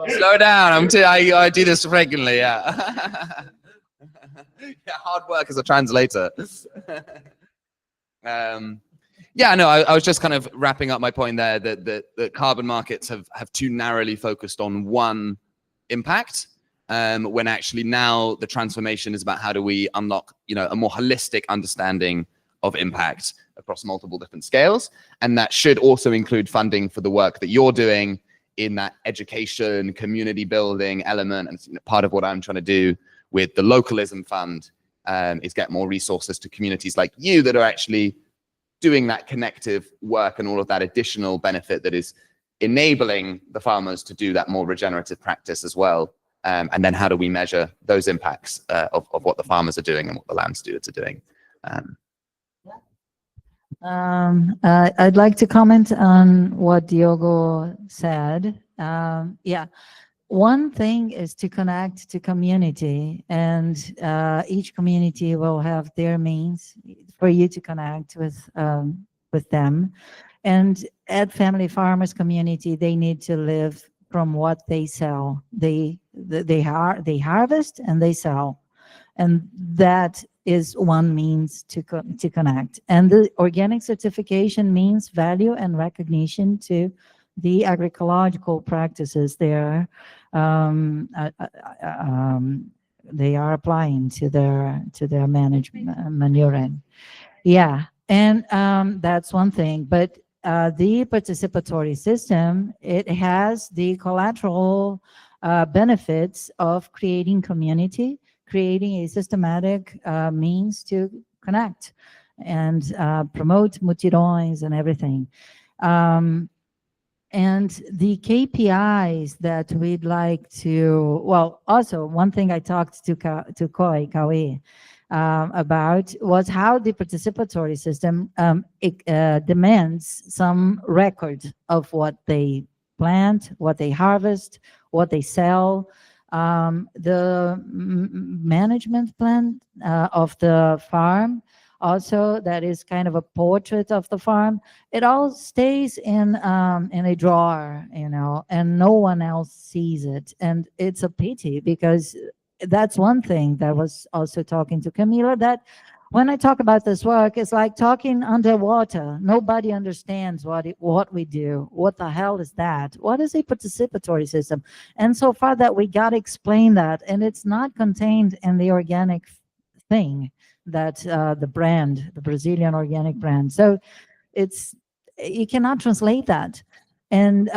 Slow down. I do this regularly, yeah. Yeah, hard work as a translator. Yeah, no, I was just kind of wrapping up my point there that carbon markets have too narrowly focused on one impact. when actually now the transformation is about how do we unlock, a more holistic understanding of impact across multiple different scales. And that should also include funding for the work that you're doing in that education, community building element. And part of what I'm trying to do with the Localism Fund is get more resources to communities like you that are actually doing that connective work and all of that additional benefit that is enabling the farmers to do that more regenerative practice as well. And then how do we measure those impacts of what the farmers are doing and what the land stewards are doing? I'd like to comment on what Diogo said. Yeah, one thing is to connect to community, and each community will have their means for you to connect with them. And at Family Farmers community, they need to live from what they sell. They harvest and they sell, and that is one means to connect. And the organic certification means value and recognition to the agroecological practices they are applying to their manuring. Yeah, and that's one thing. But the participatory system, it has the collateral benefits of creating community, creating a systematic means to connect and promote mutirões and everything. And the KPIs that we'd like to, well, also one thing I talked to Cauê about was how the participatory system demands some record of what they plant, what they harvest, what they sell. The management plan of the farm, also that is kind of a portrait of the farm. It all stays in a drawer, and no one else sees it. And it's a pity, because that's one thing that was also talking to Camila, that when I talk about this work, it's like talking underwater. Nobody understands what we do. What the hell is that? What is a participatory system? And so far that we got to explain that, and it's not contained in the organic thing that the brand, the Brazilian organic brand. So you cannot translate that. And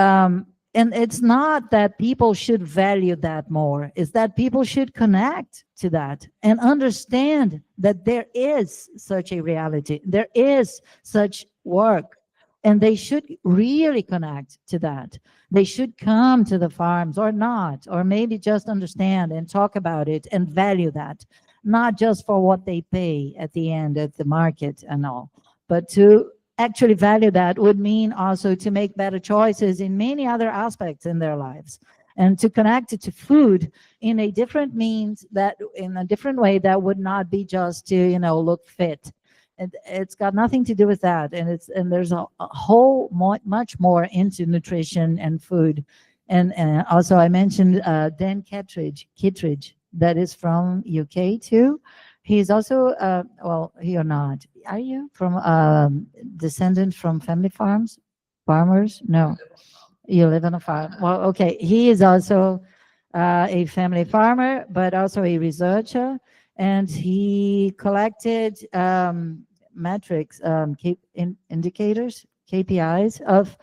it's not that people should value that more. It's that people should connect to that and understand that there is such a reality. There is such work, and they should really connect to that. They should come to the farms or not, or maybe just understand and talk about it and value that, not just for what they pay at the end at the market and all, but to actually value that would mean also to make better choices in many other aspects in their lives, and to connect it to food in a different means, that in a different way that would not be just to look fit. And it's got nothing to do with that. And there's a whole much more into nutrition and food. And also I mentioned Dan Kittredge, that is from UK too. He's also well, he or not. Are you from descendant from family farmers? No, you live on a farm. Well, okay. He is also a family farmer, but also a researcher, and he collected metrics, indicators, KPIs of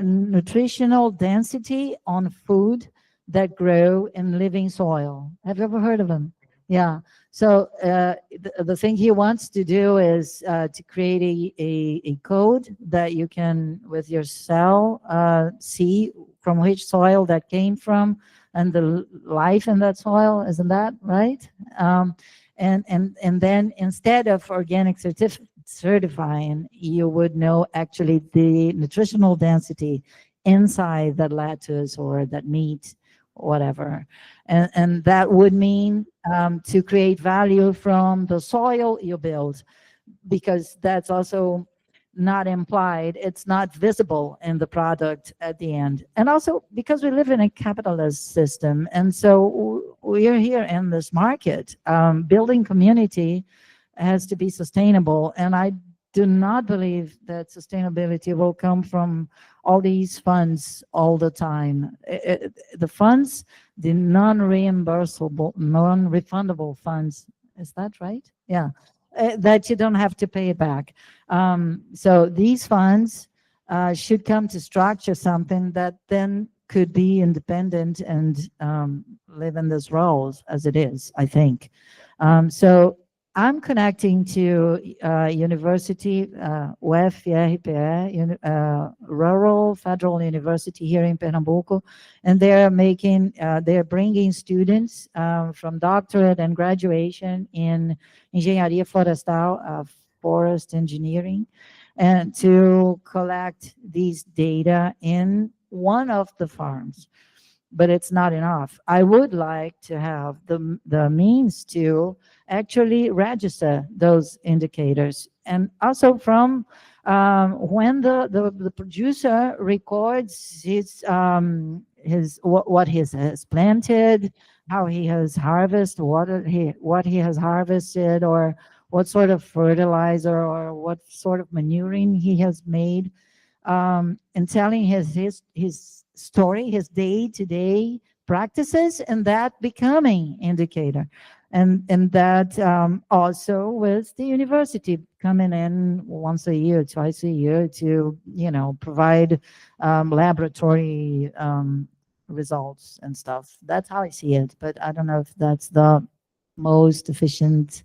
nutritional density on food that grow in living soil. Have you ever heard of them? Yeah. So the thing he wants to do is to create a code that you can, with your cell, see from which soil that came from and the life in that soil. Isn't that right? And then instead of organic certifying, you would know actually the nutritional density inside that lettuce or that meat, whatever. And that would mean to create value from the soil you build, because that's also not implied. It's not visible in the product at the end. And also because we live in a capitalist system, and so we are here in this market. Building community has to be sustainable, and I do not believe that sustainability will come from all these funds all the time. The funds, the non-reimbursable, non-refundable funds, is that right? Yeah, that you don't have to pay it back. So these funds should come to structure something that then could be independent and live in this role as it is, I think. So I'm connecting to university, UFRPE, Rural Federal University here in Pernambuco, and they're bringing students from doctorate and graduation in Engenharia Florestal, forest engineering, and to collect these data in one of the farms. But it's not enough. I would like to have the means to actually register those indicators. And also from when the producer records what he has planted, how he has harvested, what he has harvested, or what sort of fertilizer or what sort of manuring he has made, and telling his story, his day-to-day practices, and that becoming indicator. And that also with the university coming in once a year, twice a year to, provide laboratory results and stuff. That's how I see it, but I don't know if that's the most efficient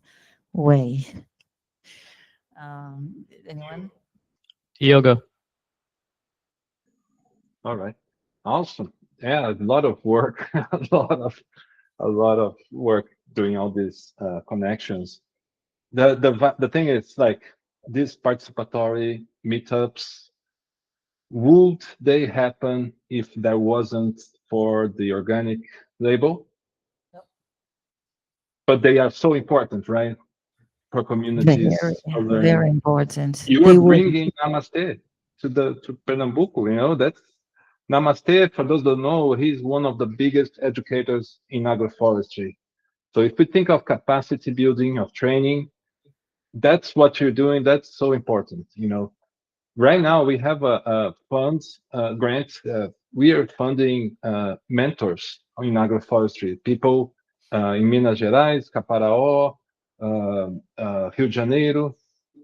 way. Anyone? Diogo. All right. Awesome. Yeah, a lot of work, a lot of work doing all these connections. The thing is, like, these participatory meetups, would they happen if there wasn't for the organic label? Yep. But they are so important, right? For communities. Very important. You are bringing Namaste to Pernambuco, that's Namaste, for those that don't know, he's one of the biggest educators in agroforestry. So if we think of capacity building, of training, that's what you're doing. That's so important. Right now we have a funds grant. We are funding mentors in agroforestry. People in Minas Gerais, Caparaó, Rio de Janeiro,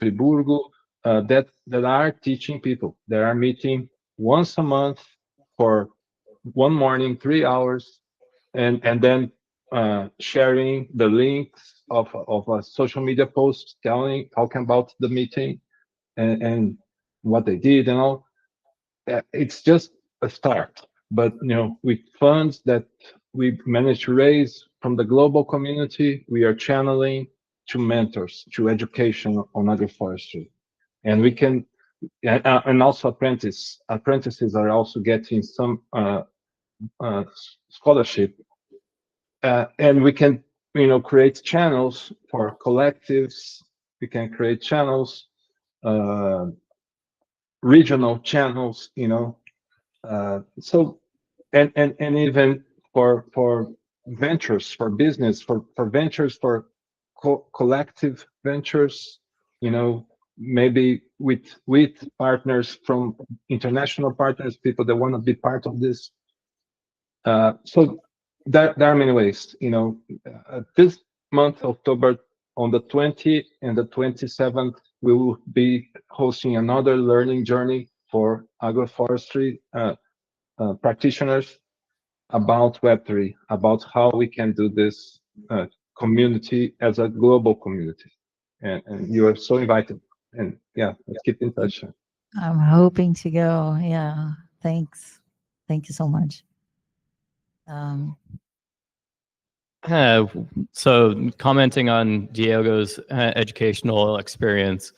Friburgo, that are teaching people. They are meeting once a month for one morning, 3 hours, and then sharing the links of a social media post talking about the meeting and what they did and all. It's just a start, but with funds that we managed to raise from the global community, we are channeling to mentors, to education on agroforestry, and we can. And also apprentices are also getting some scholarship, and we can create channels for collectives. We can create channels, regional channels, so and even for ventures, for business, for ventures, for collective ventures, maybe with partners, from international partners, people that want to be part of this. So there are many ways. This month, October, on the 20th and the 27th, we will be hosting another learning journey for agroforestry practitioners about Web3, about how we can do this community as a global community. And you are so invited. And yeah, let's keep in touch. I'm hoping to go. Yeah, thanks. Thank you so much. So commenting on Diogo's educational experience,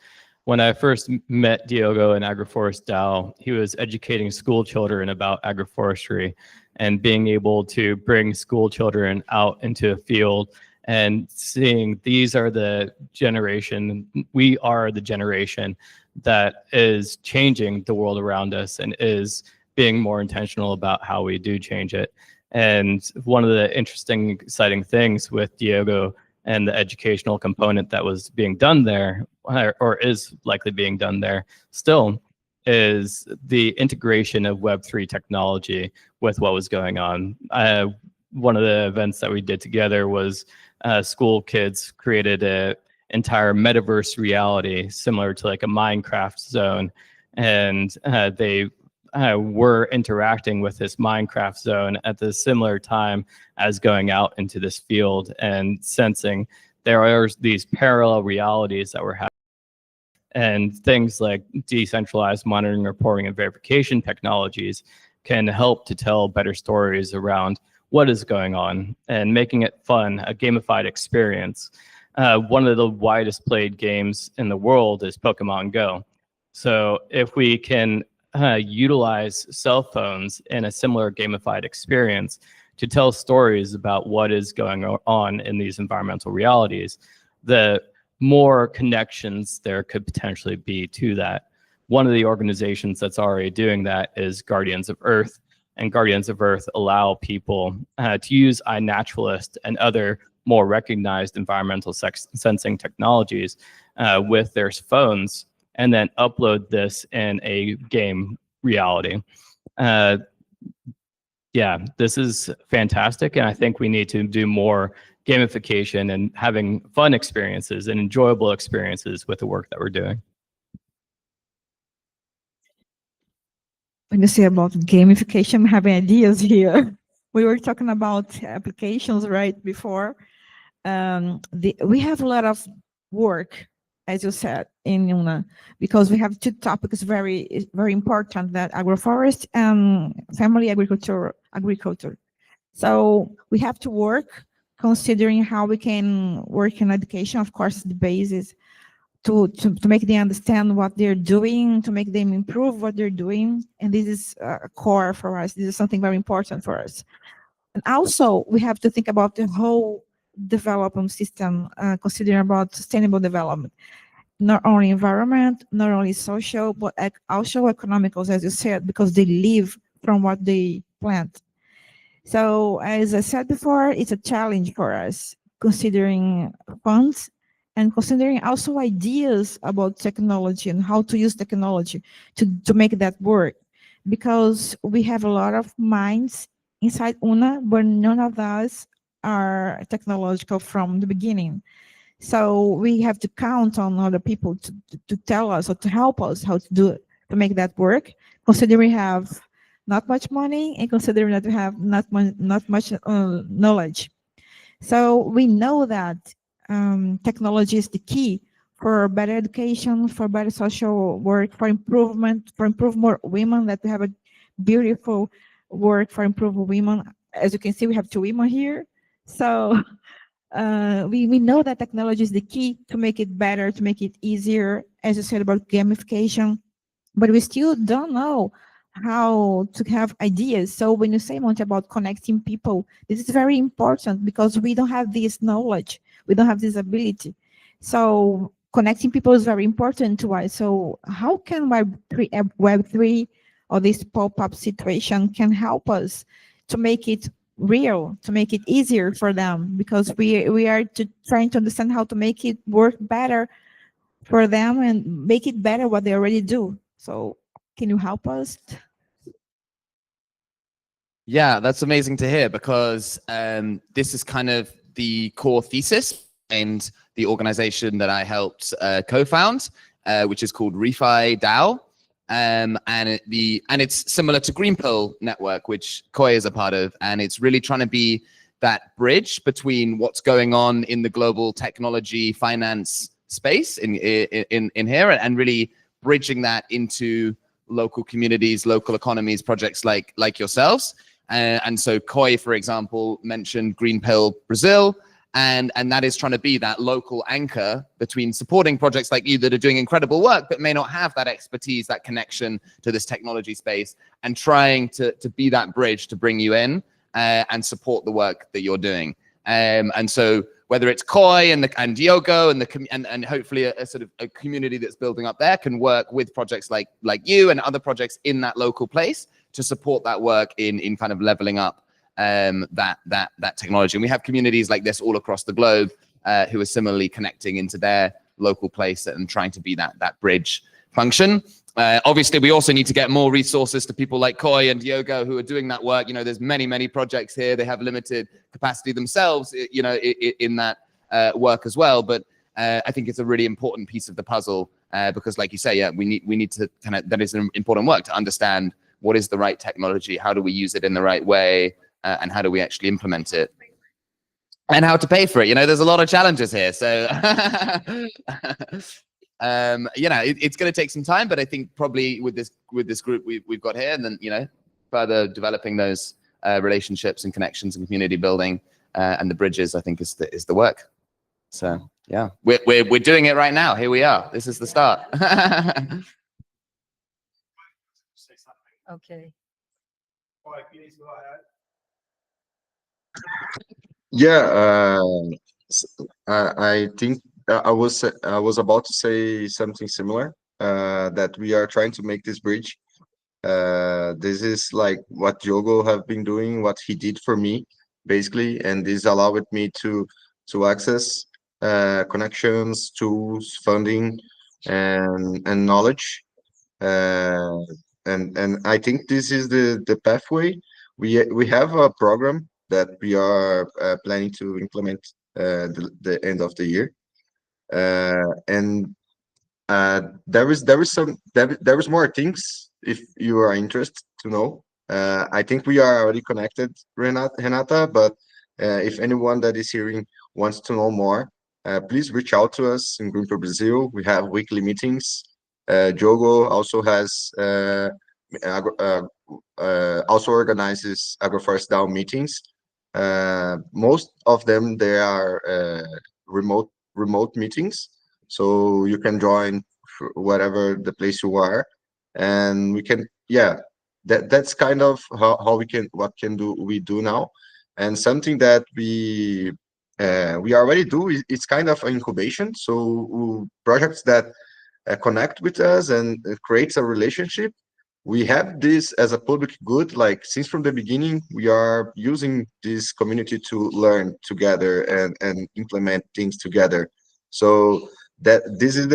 when I first met Diogo in Agrofloresta DAO, he was educating school children about agroforestry and being able to bring school children out into a field and seeing these are the generation, we are the generation that is changing the world around us and is being more intentional about how we do change it. And one of the interesting, exciting things with Diogo and the educational component that was being done there, or is likely being done there still, is the integration of Web3 technology with what was going on. One of the events that we did together was school kids created an entire metaverse reality similar to like a Minecraft zone. And they were interacting with this Minecraft zone at the similar time as going out into this field and sensing there are these parallel realities that were happening. And things like decentralized monitoring, reporting, and verification technologies can help to tell better stories around what is going on and making it fun, a gamified experience. One of the widest played games in the world is Pokemon Go. So if we can utilize cell phones in a similar gamified experience to tell stories about what is going on in these environmental realities, the more connections there could potentially be to that. One of the organizations that's already doing that is Guardians of Earth, and Guardians of Earth allow people to use iNaturalist and other more recognized environmental sensing technologies with their phones, and then upload this in a game reality. Yeah, this is fantastic, and I think we need to do more gamification and having fun experiences and enjoyable experiences with the work that we're doing. When you say about gamification, I'm having ideas here. We were talking about applications right before. We have a lot of work, as you said, in UNA, because we have two topics very important, that agroforest and family agriculture. So we have to work considering how we can work in education. Of course, the basis to make them understand what they're doing, to make them improve what they're doing. And this is a core for us. This is something very important for us. And also, we have to think about the whole development system, considering about sustainable development. Not only environment, not only social, but also economical, as you said, because they live from what they plant. So as I said before, it's a challenge for us, considering funds and considering also ideas about technology and how to use technology to make that work. Because we have a lot of minds inside UNA, but none of us are technological from the beginning. So we have to count on other people to tell us or to help us how to do it, to make that work, considering we have not much money and considering that we have not much knowledge. So we know that technology is the key for better education, for better social work, for improvement, for improve more women, that we have a beautiful work for improve women. As you can see, we have 2 women here. So we know that technology is the key to make it better, to make it easier, as you said about gamification, but we still don't know how to have ideas. So when you say, Monty, about connecting people, this is very important because we don't have this knowledge, we don't have this ability. So connecting people is very important to us. So how can Web3 or this pop-up situation can help us to make it real, to make it easier for them? Because we are trying to understand how to make it work better for them and make it better what they already do. So can you help us? Yeah, that's amazing to hear, because this is kind of the core thesis and the organization that I helped co-found, which is called ReFi DAO. And it's similar to Green Pill Network, which Cauê is a part of, and it's really trying to be that bridge between what's going on in the global technology finance space in here, and really bridging that into local communities, local economies, projects like yourselves. And so Cauê, for example, mentioned Green Pill Brazil, and that is trying to be that local anchor between supporting projects like you that are doing incredible work, but may not have that expertise, that connection to this technology space, and trying to be that bridge to bring you in and support the work that you're doing. And so whether it's Cauê and Diogo and hopefully a sort of a community that's building up there can work with projects like you and other projects in that local place to support that work in kind of leveling up that technology. And we have communities like this all across the globe who are similarly connecting into their local place and trying to be that bridge function. Obviously, we also need to get more resources to people like Cauê and Diogo who are doing that work. You know, there's many projects here. They have limited capacity themselves, you know, in that work as well. But I think it's a really important piece of the puzzle because, like you say, yeah, we need to kind of, that is an important work to understand what is the right technology, how do we use it in the right way, and how do we actually implement it, and how to pay for it. You know, there's a lot of challenges here. So, you know, it's going to take some time, but I think probably with this group we've got here, and then, you know, further developing those relationships and connections and community building and the bridges, I think is the work. So yeah, we're doing it right now. Here we are. This is the start. Okay. Yeah, I think I was about to say something similar. That we are trying to make this bridge. This is like what Diogo have been doing, what he did for me, basically, and this allowed me to access connections, tools, funding, and knowledge. And I think this is the pathway. We have a program that we are planning to implement the end of the year, and there is more things if you are interested to know. I think we are already connected, Renata, but if anyone that is hearing wants to know more, please reach out to us in Green for Brazil. We have weekly meetings. Diogo also has also organizes Agrofloresta DAO meetings. Most of them, they are remote meetings, so you can join whatever the place you are, and we can, yeah, that's kind of how what can we do now. And something that we already do is it's kind of an incubation, so projects that connect with us and creates a relationship. We have this as a public good, like since from the beginning, we are using this community to learn together and implement things together. So that this is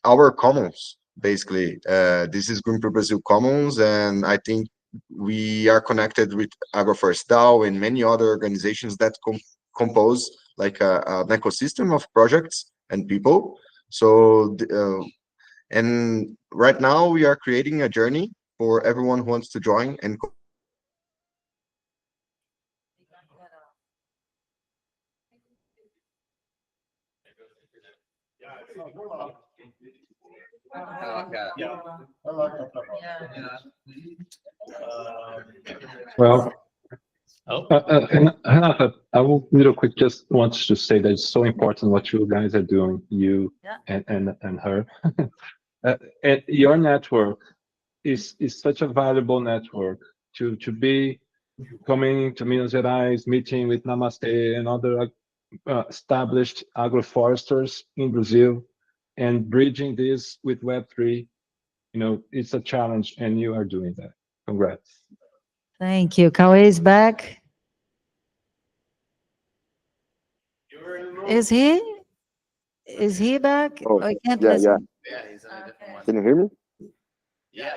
our commons, basically. This is Green for Brazil Commons, and I think we are connected with Agrofloresta DAO and many other organizations that compose like an ecosystem of projects and people. So and right now we are creating a journey for everyone who wants to join and Well, Renata, I will real quick just want to say that it's so important what you guys are doing, you and her. And your network is such a valuable network to be coming to Minas Gerais, meeting with Namaste and other established agroforesters in Brazil, and bridging this with Web3. You know, it's a challenge, and you are doing that. Congrats. Thank you. Cauê is back. Is he? Is he back? Oh, I can't yeah, listen. Can you hear me? Yeah.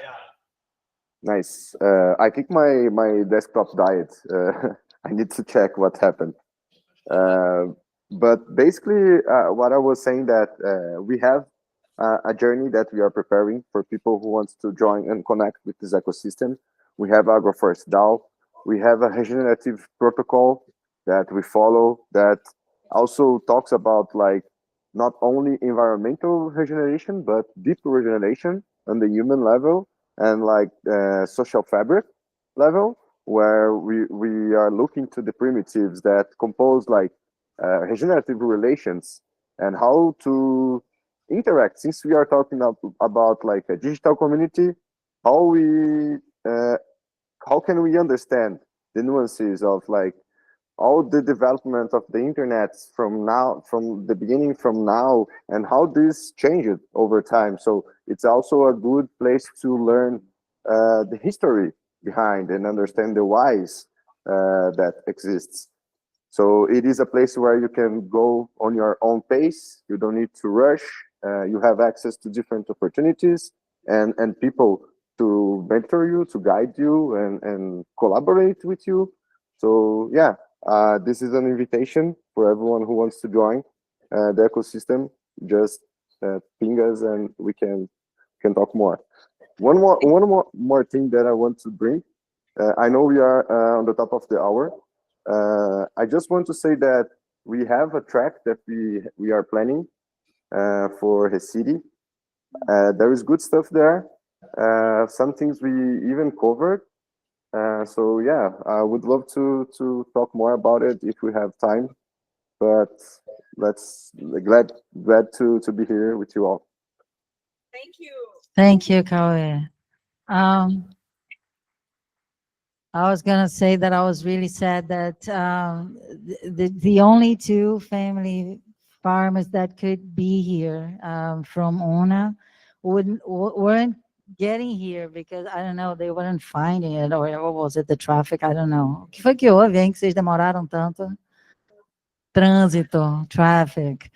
Nice. I think my desktop died. I need to check what happened. But basically, what I was saying that we have a journey that we are preparing for people who wants to join and connect with this ecosystem. We have Agrofloresta DAO. We have a regenerative protocol that we follow that also talks about like not only environmental regeneration, but deep regeneration on the human level and like social fabric level, where we are looking to the primitives that compose like regenerative relations and how to interact. Since we are talking about like a digital community, how can we understand the nuances of like all the development of the internet from the beginning, and how this changed over time. So it's also a good place to learn the history behind and understand the whys that exists. So it is a place where you can go on your own pace. You don't need to rush. You have access to different opportunities, and people to mentor you, to guide you, and collaborate with you. So yeah, this is an invitation for everyone who wants to join the ecosystem. Just ping us and we can talk more. One more thing that I want to bring. I know we are on the top of the hour. I just want to say that we have a track that we are planning for ReCity. There is good stuff there. Some things we even covered. So yeah, I would love to talk more about it if we have time. But glad to be here with you all. Thank you. Thank you, Cauê. I was gonna say that I was really sad that the only two family farmers that could be here from Una weren't getting here because I don't know, they weren't finding it, or was it the traffic? I don't know. O que foi que houve, hein, que vocês demoraram tanto? Trânsito, traffic.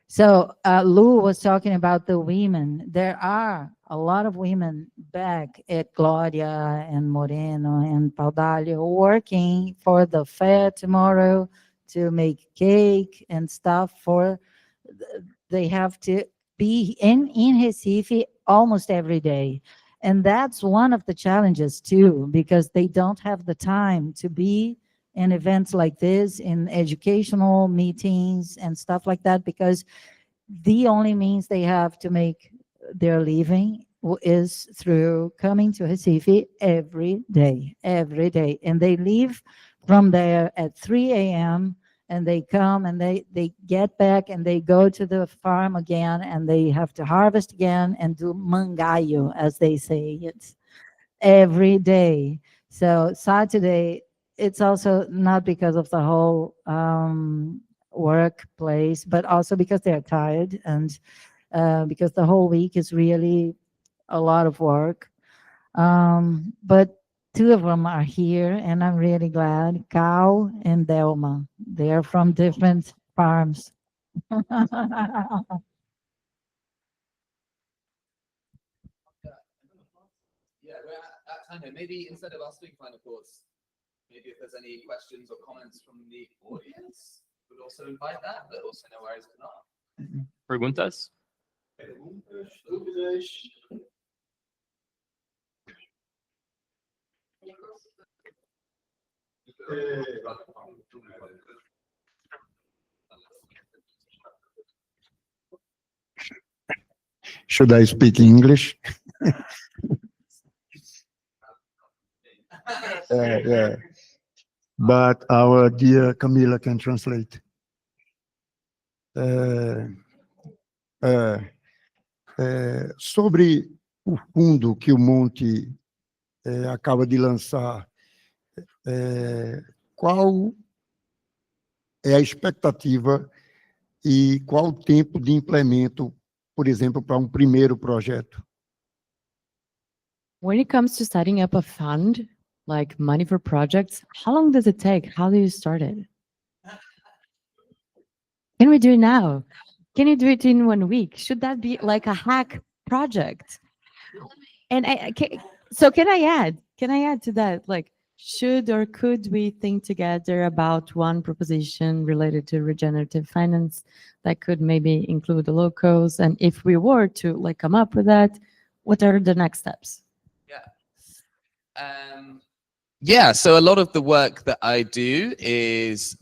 So Lou was talking about the women. There are a lot of women back at Gloria and Moreno and Paudalho working for the fair tomorrow to make cake and stuff they have to be in Recife almost every day. And that's one of the challenges too, because they don't have the time to be in events like this, in educational meetings and stuff like that, because the only means they have to make their living is through coming to Recife every day. And they leave from there at 3 a.m. and they come and they get back and they go to the farm again and they have to harvest again and do mangaio, as they say. It's every day. So Saturday, it's also not because of the whole workplace, but also because they're tired and because the whole week is really a lot of work. But two of them are here and I'm really glad. Cal and Delma. They're from different farms. Yeah, we're at time here. Maybe instead of us doing final thoughts, maybe if there's any questions or comments from the audience, we'd also invite that, but also no worries if not. Preguntas? Should I speak English? Yeah. But our dear Camila can translate. Sobre o fundo que o Monty acaba de lançar, qual é a expectativa e qual o tempo de implemento, por exemplo, para primeiro projeto? When it comes to setting up a fund, like money for projects, how long does it take? How do you start it? Can we do it now? Can you do it in 1 week? Should that be like a hack project? And can I add to that? Like, should or could we think together about one proposition related to regenerative finance that could maybe include the locals? And if we were to like come up with that, what are the next steps? Yeah, so a lot of the work that I do is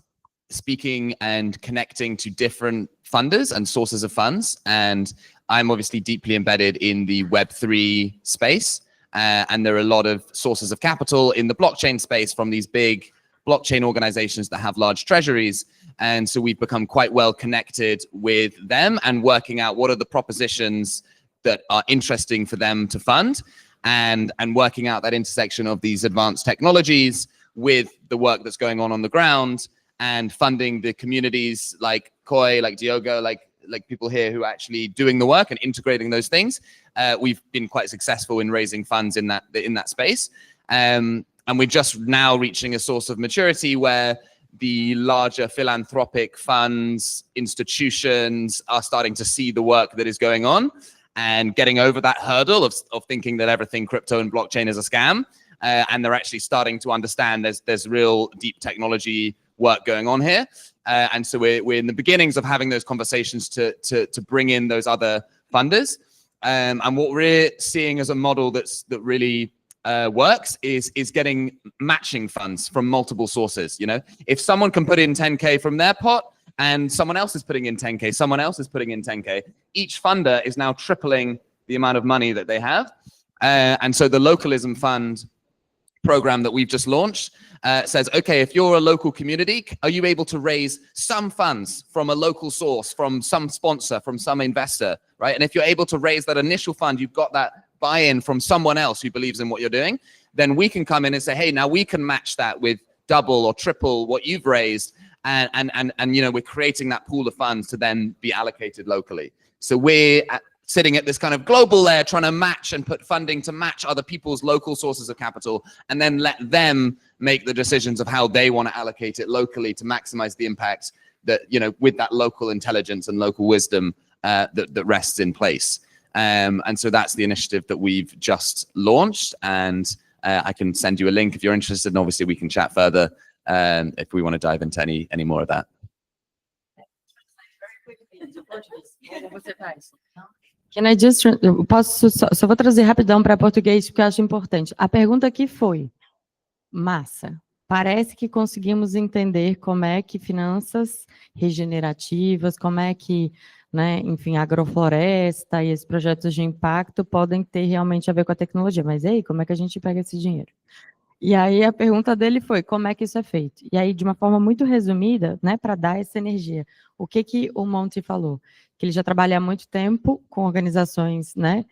speaking and connecting to different funders and sources of funds. And I'm obviously deeply embedded in the Web3 space. And there are a lot of sources of capital in the blockchain space from these big blockchain organizations that have large treasuries. And so we've become quite well connected with them and working out what are the propositions that are interesting for them to fund, and working out that intersection of these advanced technologies with the work that's going on the ground, and funding the communities like Koi, like Diogo, like people here who are actually doing the work and integrating those things. We've been quite successful in raising funds in that space. And we're just now reaching a source of maturity where the larger philanthropic funds, institutions are starting to see the work that is going on. and getting over that hurdle of thinking that everything crypto and blockchain is a scam. And they're actually starting to understand there's real deep technology work going on here. And so we're in the beginnings of having those conversations to bring in those other funders. And what we're seeing as a model that really works is getting matching funds from multiple sources. You know, if someone can put in 10K from their pot and someone else is putting in 10K, someone else is putting in 10K, each funder is now tripling the amount of money that they have. And so the localism fund program that we've just launched says, okay, if you're a local community, are you able to raise some funds from a local source, from some sponsor, from some investor, right? And if you're able to raise that initial fund, you've got that buy-in from someone else who believes in what you're doing, then we can come in and say, hey, now we can match that with double or triple what you've raised. And you know, we're creating that pool of funds to then be allocated locally. So we're sitting at this kind of global layer, trying to match and put funding to match other people's local sources of capital, and then let them make the decisions of how they want to allocate it locally to maximize the impact that, you know, with that local intelligence and local wisdom that rests in place. And so that's the initiative that we've just launched, and I can send you a link if you're interested, and obviously we can chat further if we want to dive into any more of that. Can I just, eu posso só vou trazer rapidão para português porque eu acho importante. A pergunta aqui foi: massa, parece que conseguimos entender como é que finanças regenerativas, como é que, né, enfim, agrofloresta e esses projetos de impacto podem ter realmente a ver com a tecnologia. Mas e aí, como é que a gente pega esse dinheiro? E aí a pergunta dele foi, como é que isso é feito? E aí, de uma forma muito resumida, né, para dar essa energia, o que o Monty falou? Que ele já trabalha há muito tempo com organizações, né,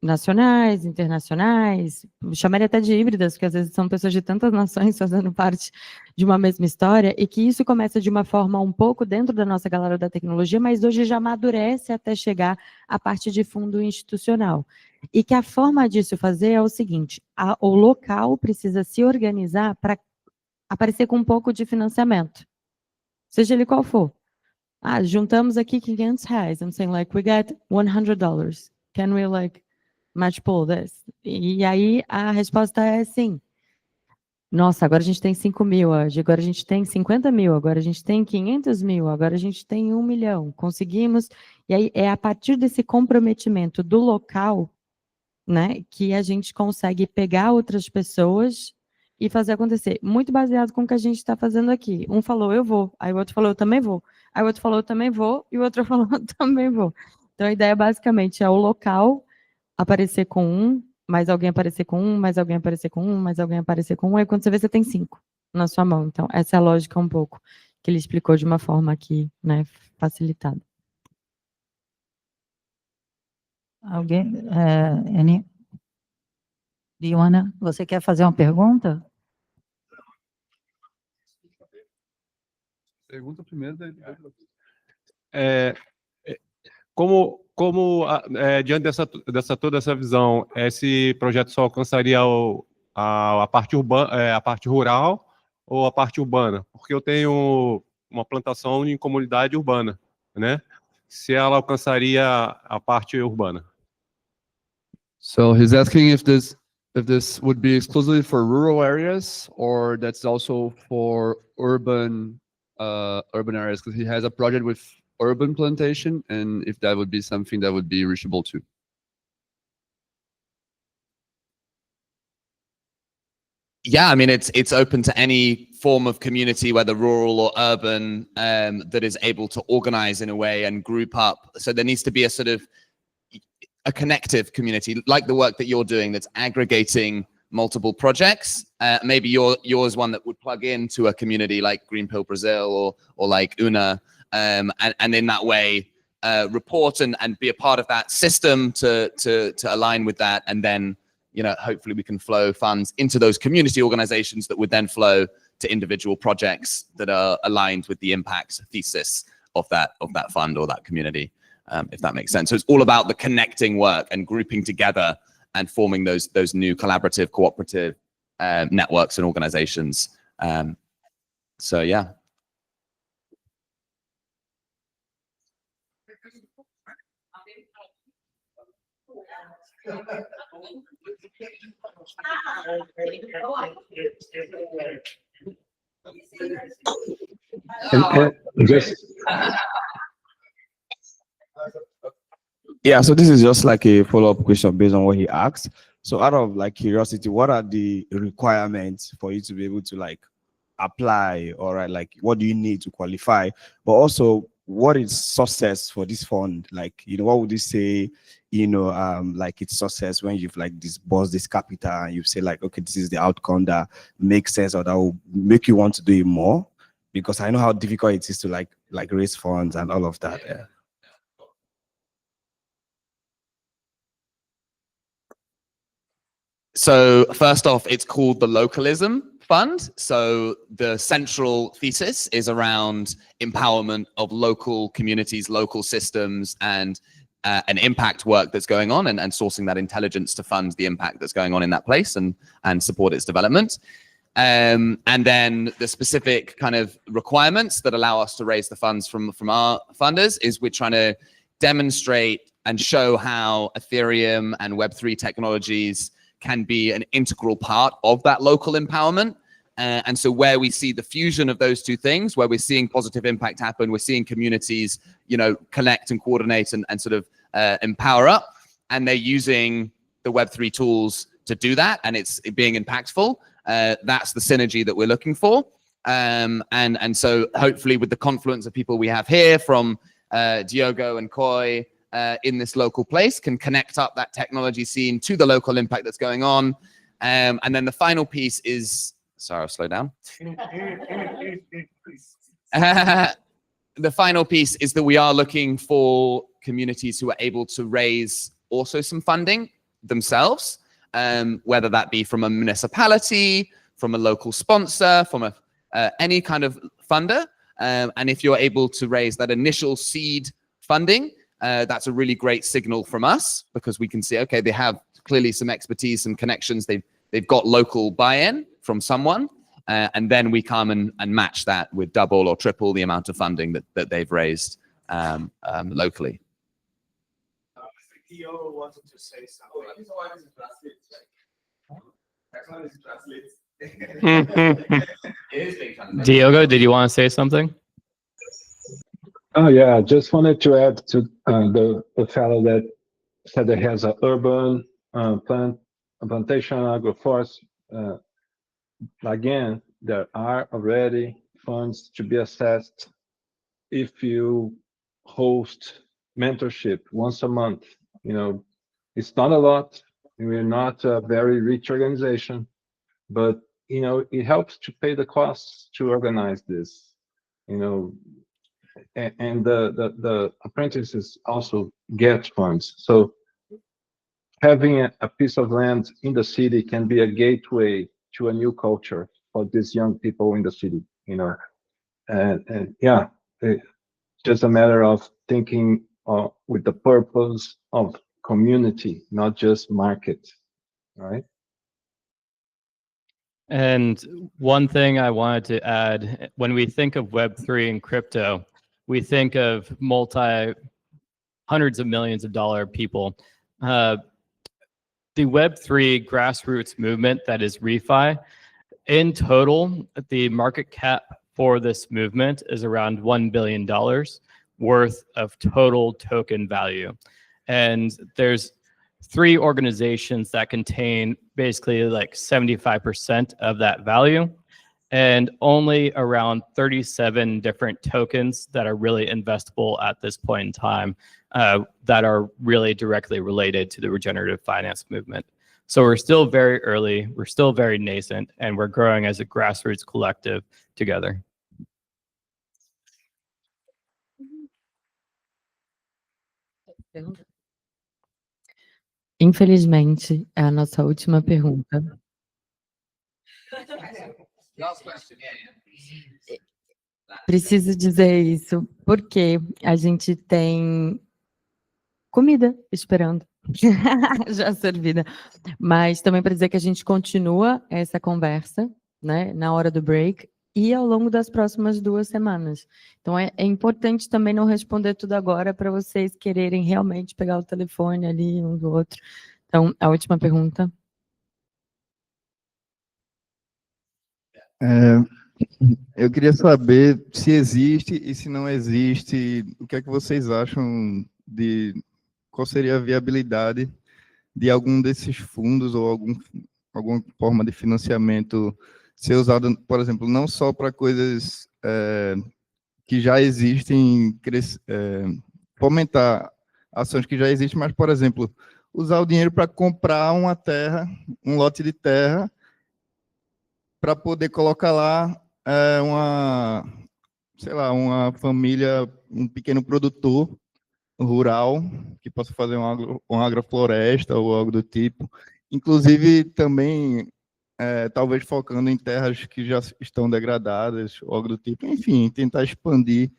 nacionais, internacionais, chamaria até de híbridas, porque às vezes são pessoas de tantas nações fazendo parte de uma mesma história, e que isso começa de uma forma um pouco dentro da nossa galera da tecnologia, mas hoje já amadurece até chegar à parte de fundo institucional. E que a forma disso fazer é o seguinte, o local precisa se organizar para aparecer com um pouco de financiamento, seja ele qual for. Juntamos aqui R$500. I'm saying, like, we got $100. Can we, like, match pool this? E aí a resposta é sim. Nossa, agora a gente tem 5 mil, agora a gente tem 50 mil, agora a gente tem 500 mil, agora a gente tem 1 milhão. Conseguimos. E aí é a partir desse comprometimento do local, né, que a gente consegue pegar outras pessoas e fazer acontecer. Muito baseado com o que a gente está fazendo aqui. Um falou, eu vou. Aí o outro falou, eu também vou. Aí o outro falou, eu também vou. E o outro falou, eu também vou. Então a ideia basicamente é o local aparecer com um, mais alguém aparecer com um, mais alguém aparecer com um, mais alguém aparecer com um. Aí quando você vê, você tem 5 na sua mão. Então essa é a lógica um pouco que ele explicou de uma forma aqui, né, facilitada. Alguém? Você quer fazer uma pergunta? Pergunta primeiro. Diante dessa toda essa visão, esse projeto só alcançaria a parte urbana, a parte rural ou a parte urbana? Porque eu tenho uma plantação em comunidade urbana, né? Se ela alcançaria a parte urbana. So he's asking if this would be exclusively for rural areas or that's also for urban areas, because he has a project with urban plantation, and if that would be something that would be reachable too. Yeah, I mean, it's open to any form of community, whether rural or urban, that is able to organize in a way and group up. So there needs to be a sort of a connective community, like the work that you're doing, that's aggregating multiple projects. Maybe yours one that would plug into a community like Greenpill Brazil or like Una, and in that way report and be a part of that system to align with that, and then, you know, hopefully we can flow funds into those community organizations that would then flow to individual projects that are aligned with the impact thesis of that fund or that community. If that makes sense. So it's all about the connecting work and grouping together and forming those new collaborative, cooperative networks and organizations. So yeah. Just Yeah, so this is just like a follow-up question based on what he asked. So out of like curiosity, what are the requirements for you to be able to like apply, or right, like what do you need to qualify? But also, what is success for this fund? Like, you know, what would you say, you know, like it's success when you've like disbursed this capital and you say like, okay, this is the outcome that makes sense or that will make you want to do it more? Because I know how difficult it is to like raise funds and all of that. Yeah. So first off, it's called the Localism Fund. So the central thesis is around empowerment of local communities, local systems, and an impact work that's going on, and sourcing that intelligence to fund the impact that's going on in that place and support its development. And then the specific kind of requirements that allow us to raise the funds from our funders is we're trying to demonstrate and show how Ethereum and Web3 technologies can be an integral part of that local empowerment. And so where we see the fusion of those two things, where we're seeing positive impact happen, we're seeing communities, you know, connect and coordinate and sort of empower up, and they're using the Web3 tools to do that, and it's being impactful. That's the synergy that we're looking for. And so hopefully with the confluence of people we have here from Diogo and Koi, in this local place, can connect up that technology scene to the local impact that's going on. And then the final piece is, sorry, I'll slow down. The final piece is that we are looking for communities who are able to raise also some funding themselves, whether that be from a municipality, from a local sponsor, from any kind of funder. And if you're able to raise that initial seed funding, that's a really great signal from us, because we can see, okay, they have clearly some expertise, some connections. They've got local buy-in from someone, and then we come and match that with double or triple the amount of funding that they've raised locally. Diogo wanted to say something. Diogo, did you want to say something? Oh yeah, I just wanted to add to the fellow that said that he has an urban plantation agroforest. Again, there are already funds to be assessed if you host mentorship once a month. You know, it's not a lot. We're not a very rich organization, but you know, it helps to pay the costs to organize this. You know, and the apprentices also get funds. So having a piece of land in the city can be a gateway to a new culture for these young people in the city, you know. And yeah, it's just a matter of thinking with the purpose of community, not just market, right? And one thing I wanted to add, when we think of Web3 and crypto, we think of hundreds of millions of dollar people. The Web3 grassroots movement that is ReFi, in total, the market cap for this movement is around $1 billion worth of total token value. And there's 3 organizations that contain basically like 75% of that value, and only around 37 different tokens that are really investable at this point in time, that are really directly related to the regenerative finance movement. So we're still very early, we're still very nascent, and we're growing as a grassroots collective together. Infelizmente, é a nossa última pergunta. Preciso dizer isso porque a gente tem comida esperando, já servida. Mas também para dizer que a gente continua essa conversa, né, na hora do break e ao longo das próximas 2 semanas. Então é importante também não responder tudo agora para vocês quererem realmente pegar o telefone ali um do outro. Então, a última pergunta. Eu queria saber se existe e se não existe, o que é que vocês acham de qual seria a viabilidade de algum desses fundos ou alguma forma de financiamento ser usado, por exemplo, não só para coisas que já existem, fomentar ações que já existem, mas, por exemplo, usar o dinheiro para comprar uma terra, um lote de terra, para poder colocar lá sei lá, uma família, um pequeno produtor rural que possa fazer uma agrofloresta ou algo do tipo. Inclusive, também, talvez focando em terras que já estão degradadas ou algo do tipo. Enfim, tentar expandir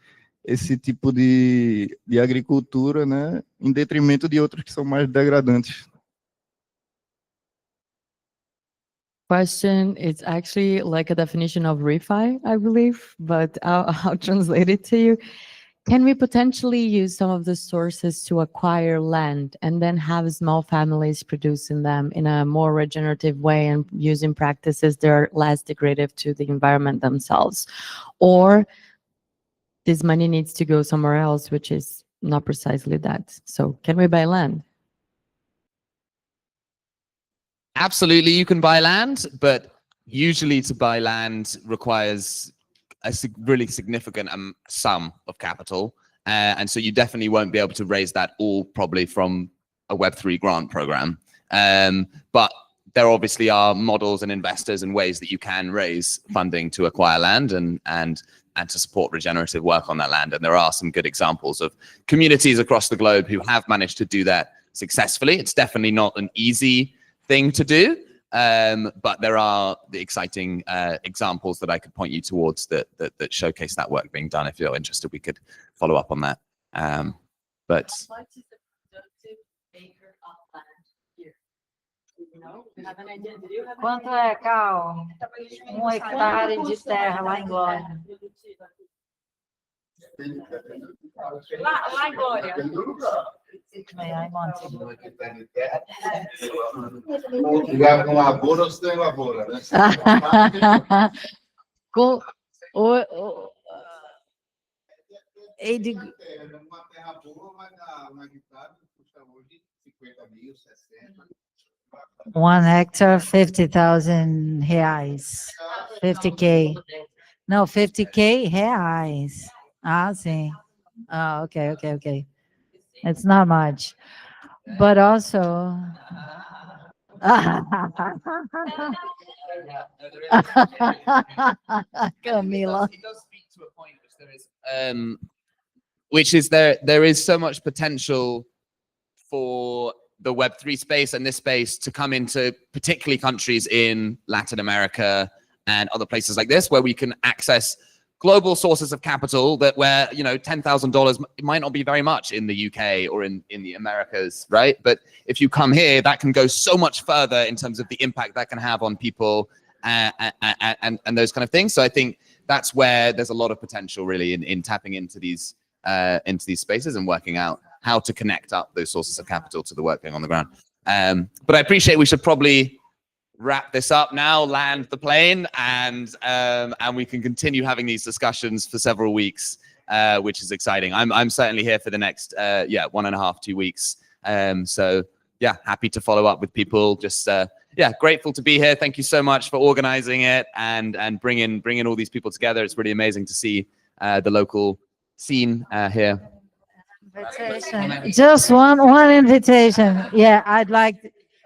esse tipo de agricultura, né, em detrimento de outras que são mais degradantes. Question, it's actually like a definition of ReFi, I believe, but I'll translate it to you. Can we potentially use some of the sources to acquire land and then have small families producing them in a more regenerative way and using practices that are less degradative to the environment themselves? Or this money needs to go somewhere else, which is not precisely that. So can we buy land? Absolutely, you can buy land, but usually to buy land requires a really significant sum of capital. And so you definitely won't be able to raise that all probably from a Web3 grant program. But there obviously are models and investors and ways that you can raise funding to acquire land and to support regenerative work on that land. And there are some good examples of communities across the globe who have managed to do that successfully. It's definitely not an easy thing to do, but there are the exciting examples that I could point you towards that showcase that work being done. If you're interested, we could follow up on that. But What is the productive acre of land here? You know, you have an idea? Do you have Quanto é, Cal? Hectare de terra lá em Glória. Lá em Glória. Ai, Monty. Com lavoura ou sem lavoura, né? Com Uma terra boa, mas uma hectare custa hoje 50 mil, 60. 1 hectare, 50,000 reais. 50K. No, 50K reais. Ah, sim. Ah, okay. It's not much. But also... Camila. It does speak to a point which is there is so much potential for the Web3 space and this space to come into particularly countries in Latin America and other places like this, where we can access global sources of capital that where, you know, $10,000 might not be very much in the UK or in the Americas, right? But if you come here, that can go so much further in terms of the impact that can have on people and those kind of things. So I think that's where there's a lot of potential really in tapping into these spaces and working out how to connect up those sources of capital to the work going on the ground. But I appreciate we should probably wrap this up now, land the plane, and we can continue having these discussions for several weeks, which is exciting. I'm certainly here for the next 1.5, 2 weeks. So yeah, happy to follow up with people. Just grateful to be here. Thank you so much for organizing it and bringing all these people together. It's really amazing to see the local scene here. Invitation. Just one invitation. Yeah,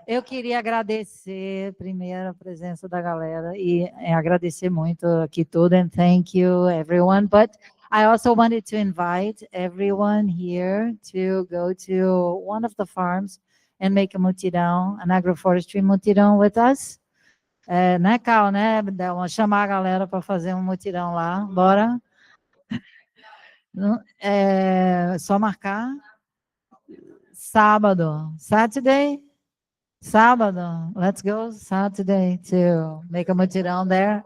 eu queria agradecer primeiro a presença da galera e agradecer muito aqui tudo, and thank you everyone. But I also wanted to invite everyone here to go to one of the farms and make a mutirão, an agroforestry mutirão with us. Né, Cal, né? Chamar a galera para fazer um mutirão lá. Bora? Só marcar. Sábado. Saturday? Sábado. Let's go Saturday to make a mutirão there.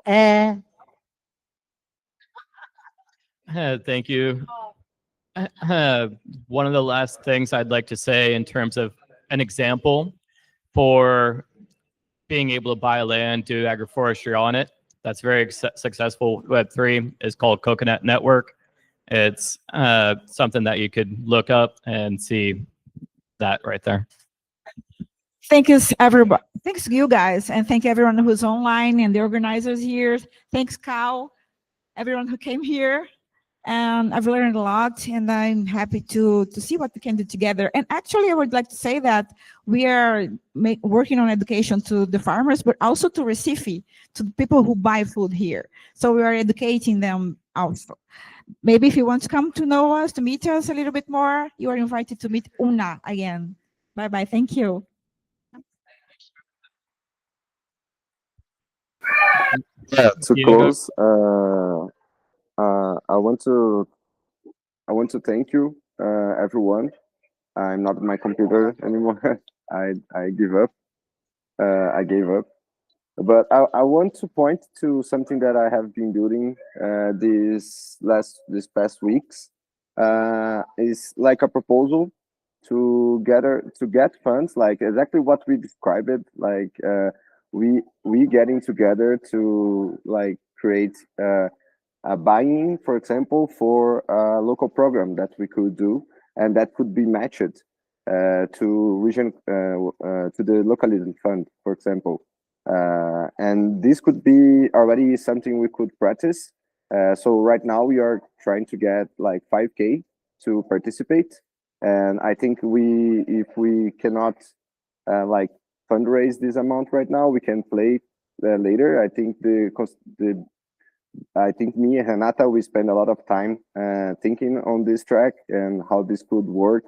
Thank you. One of the last things I'd like to say in terms of an example for being able to buy land, do agroforestry on it. That's very successful. Web3 is called Coconut Network. It's something that you could look up and see that right there. Thank you, everybody. Thanks you guys, and thank everyone who's online and the organizers here. Thanks, Cal, everyone who came here. And I've learned a lot, and I'm happy to see what we can do together. And actually, I would like to say that we are working on education to the farmers, but also to ReCity, to the people who buy food here. So we are educating them also. Maybe if you want to come to know us, to meet us a little bit more, you are invited to meet Una again. Bye-bye. Thank you. Yeah, to close, I want to thank you, everyone. I'm not at my computer anymore. I give up. I gave up. But I want to point to something that I have been building these past weeks. Is like a proposal to get funds, like exactly what we described it, like we getting together to like create a buy-in, for example, for a local program that we could do, and that could be matched to region to the localism fund, for example. And this could be already something we could practice. So right now we are trying to get like 5K to participate. And I think if we cannot like fundraise this amount right now, we can play later. I think I think me and Renata, we spend a lot of time thinking on this track and how this could work.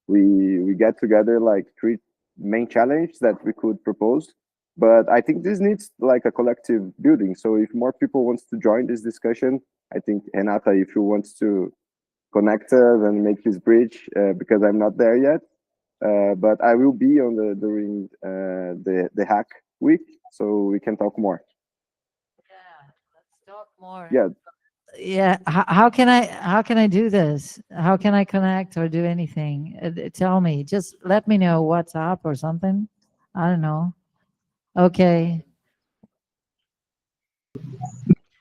We get together like 3 main challenges that we could propose. But I think this needs like a collective building. So if more people want to join this discussion, I think Renata, if you want to connect us and make this bridge, because I'm not there yet, but I will be on during the hack week, so we can talk more. Yeah, let's talk more. Yeah. Yeah. How can I do this? How can I connect or do anything? Tell me. Just let me know. WhatsApp or something. I don't know. Okay.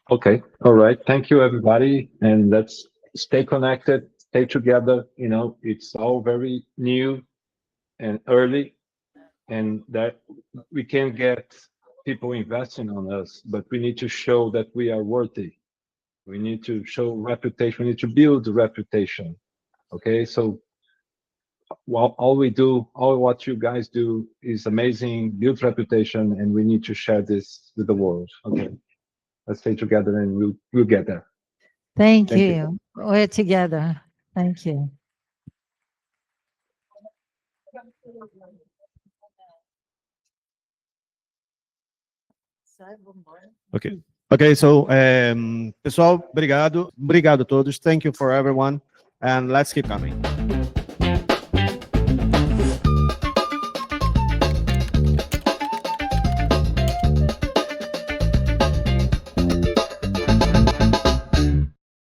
Okay. All right. Thank you, everybody. And let's stay connected, stay together. You know, it's all very new and early, and that we can get people investing on us, but we need to show that we are worthy. We need to show reputation. We need to build reputation. Okay. So all we do, all what you guys do is amazing, build reputation, and we need to share this with the world. Okay. Let's stay together and we'll get there. Thank you. We're together. Thank you. Okay, so pessoal, obrigado a todos. Thank you for everyone, and let's keep coming.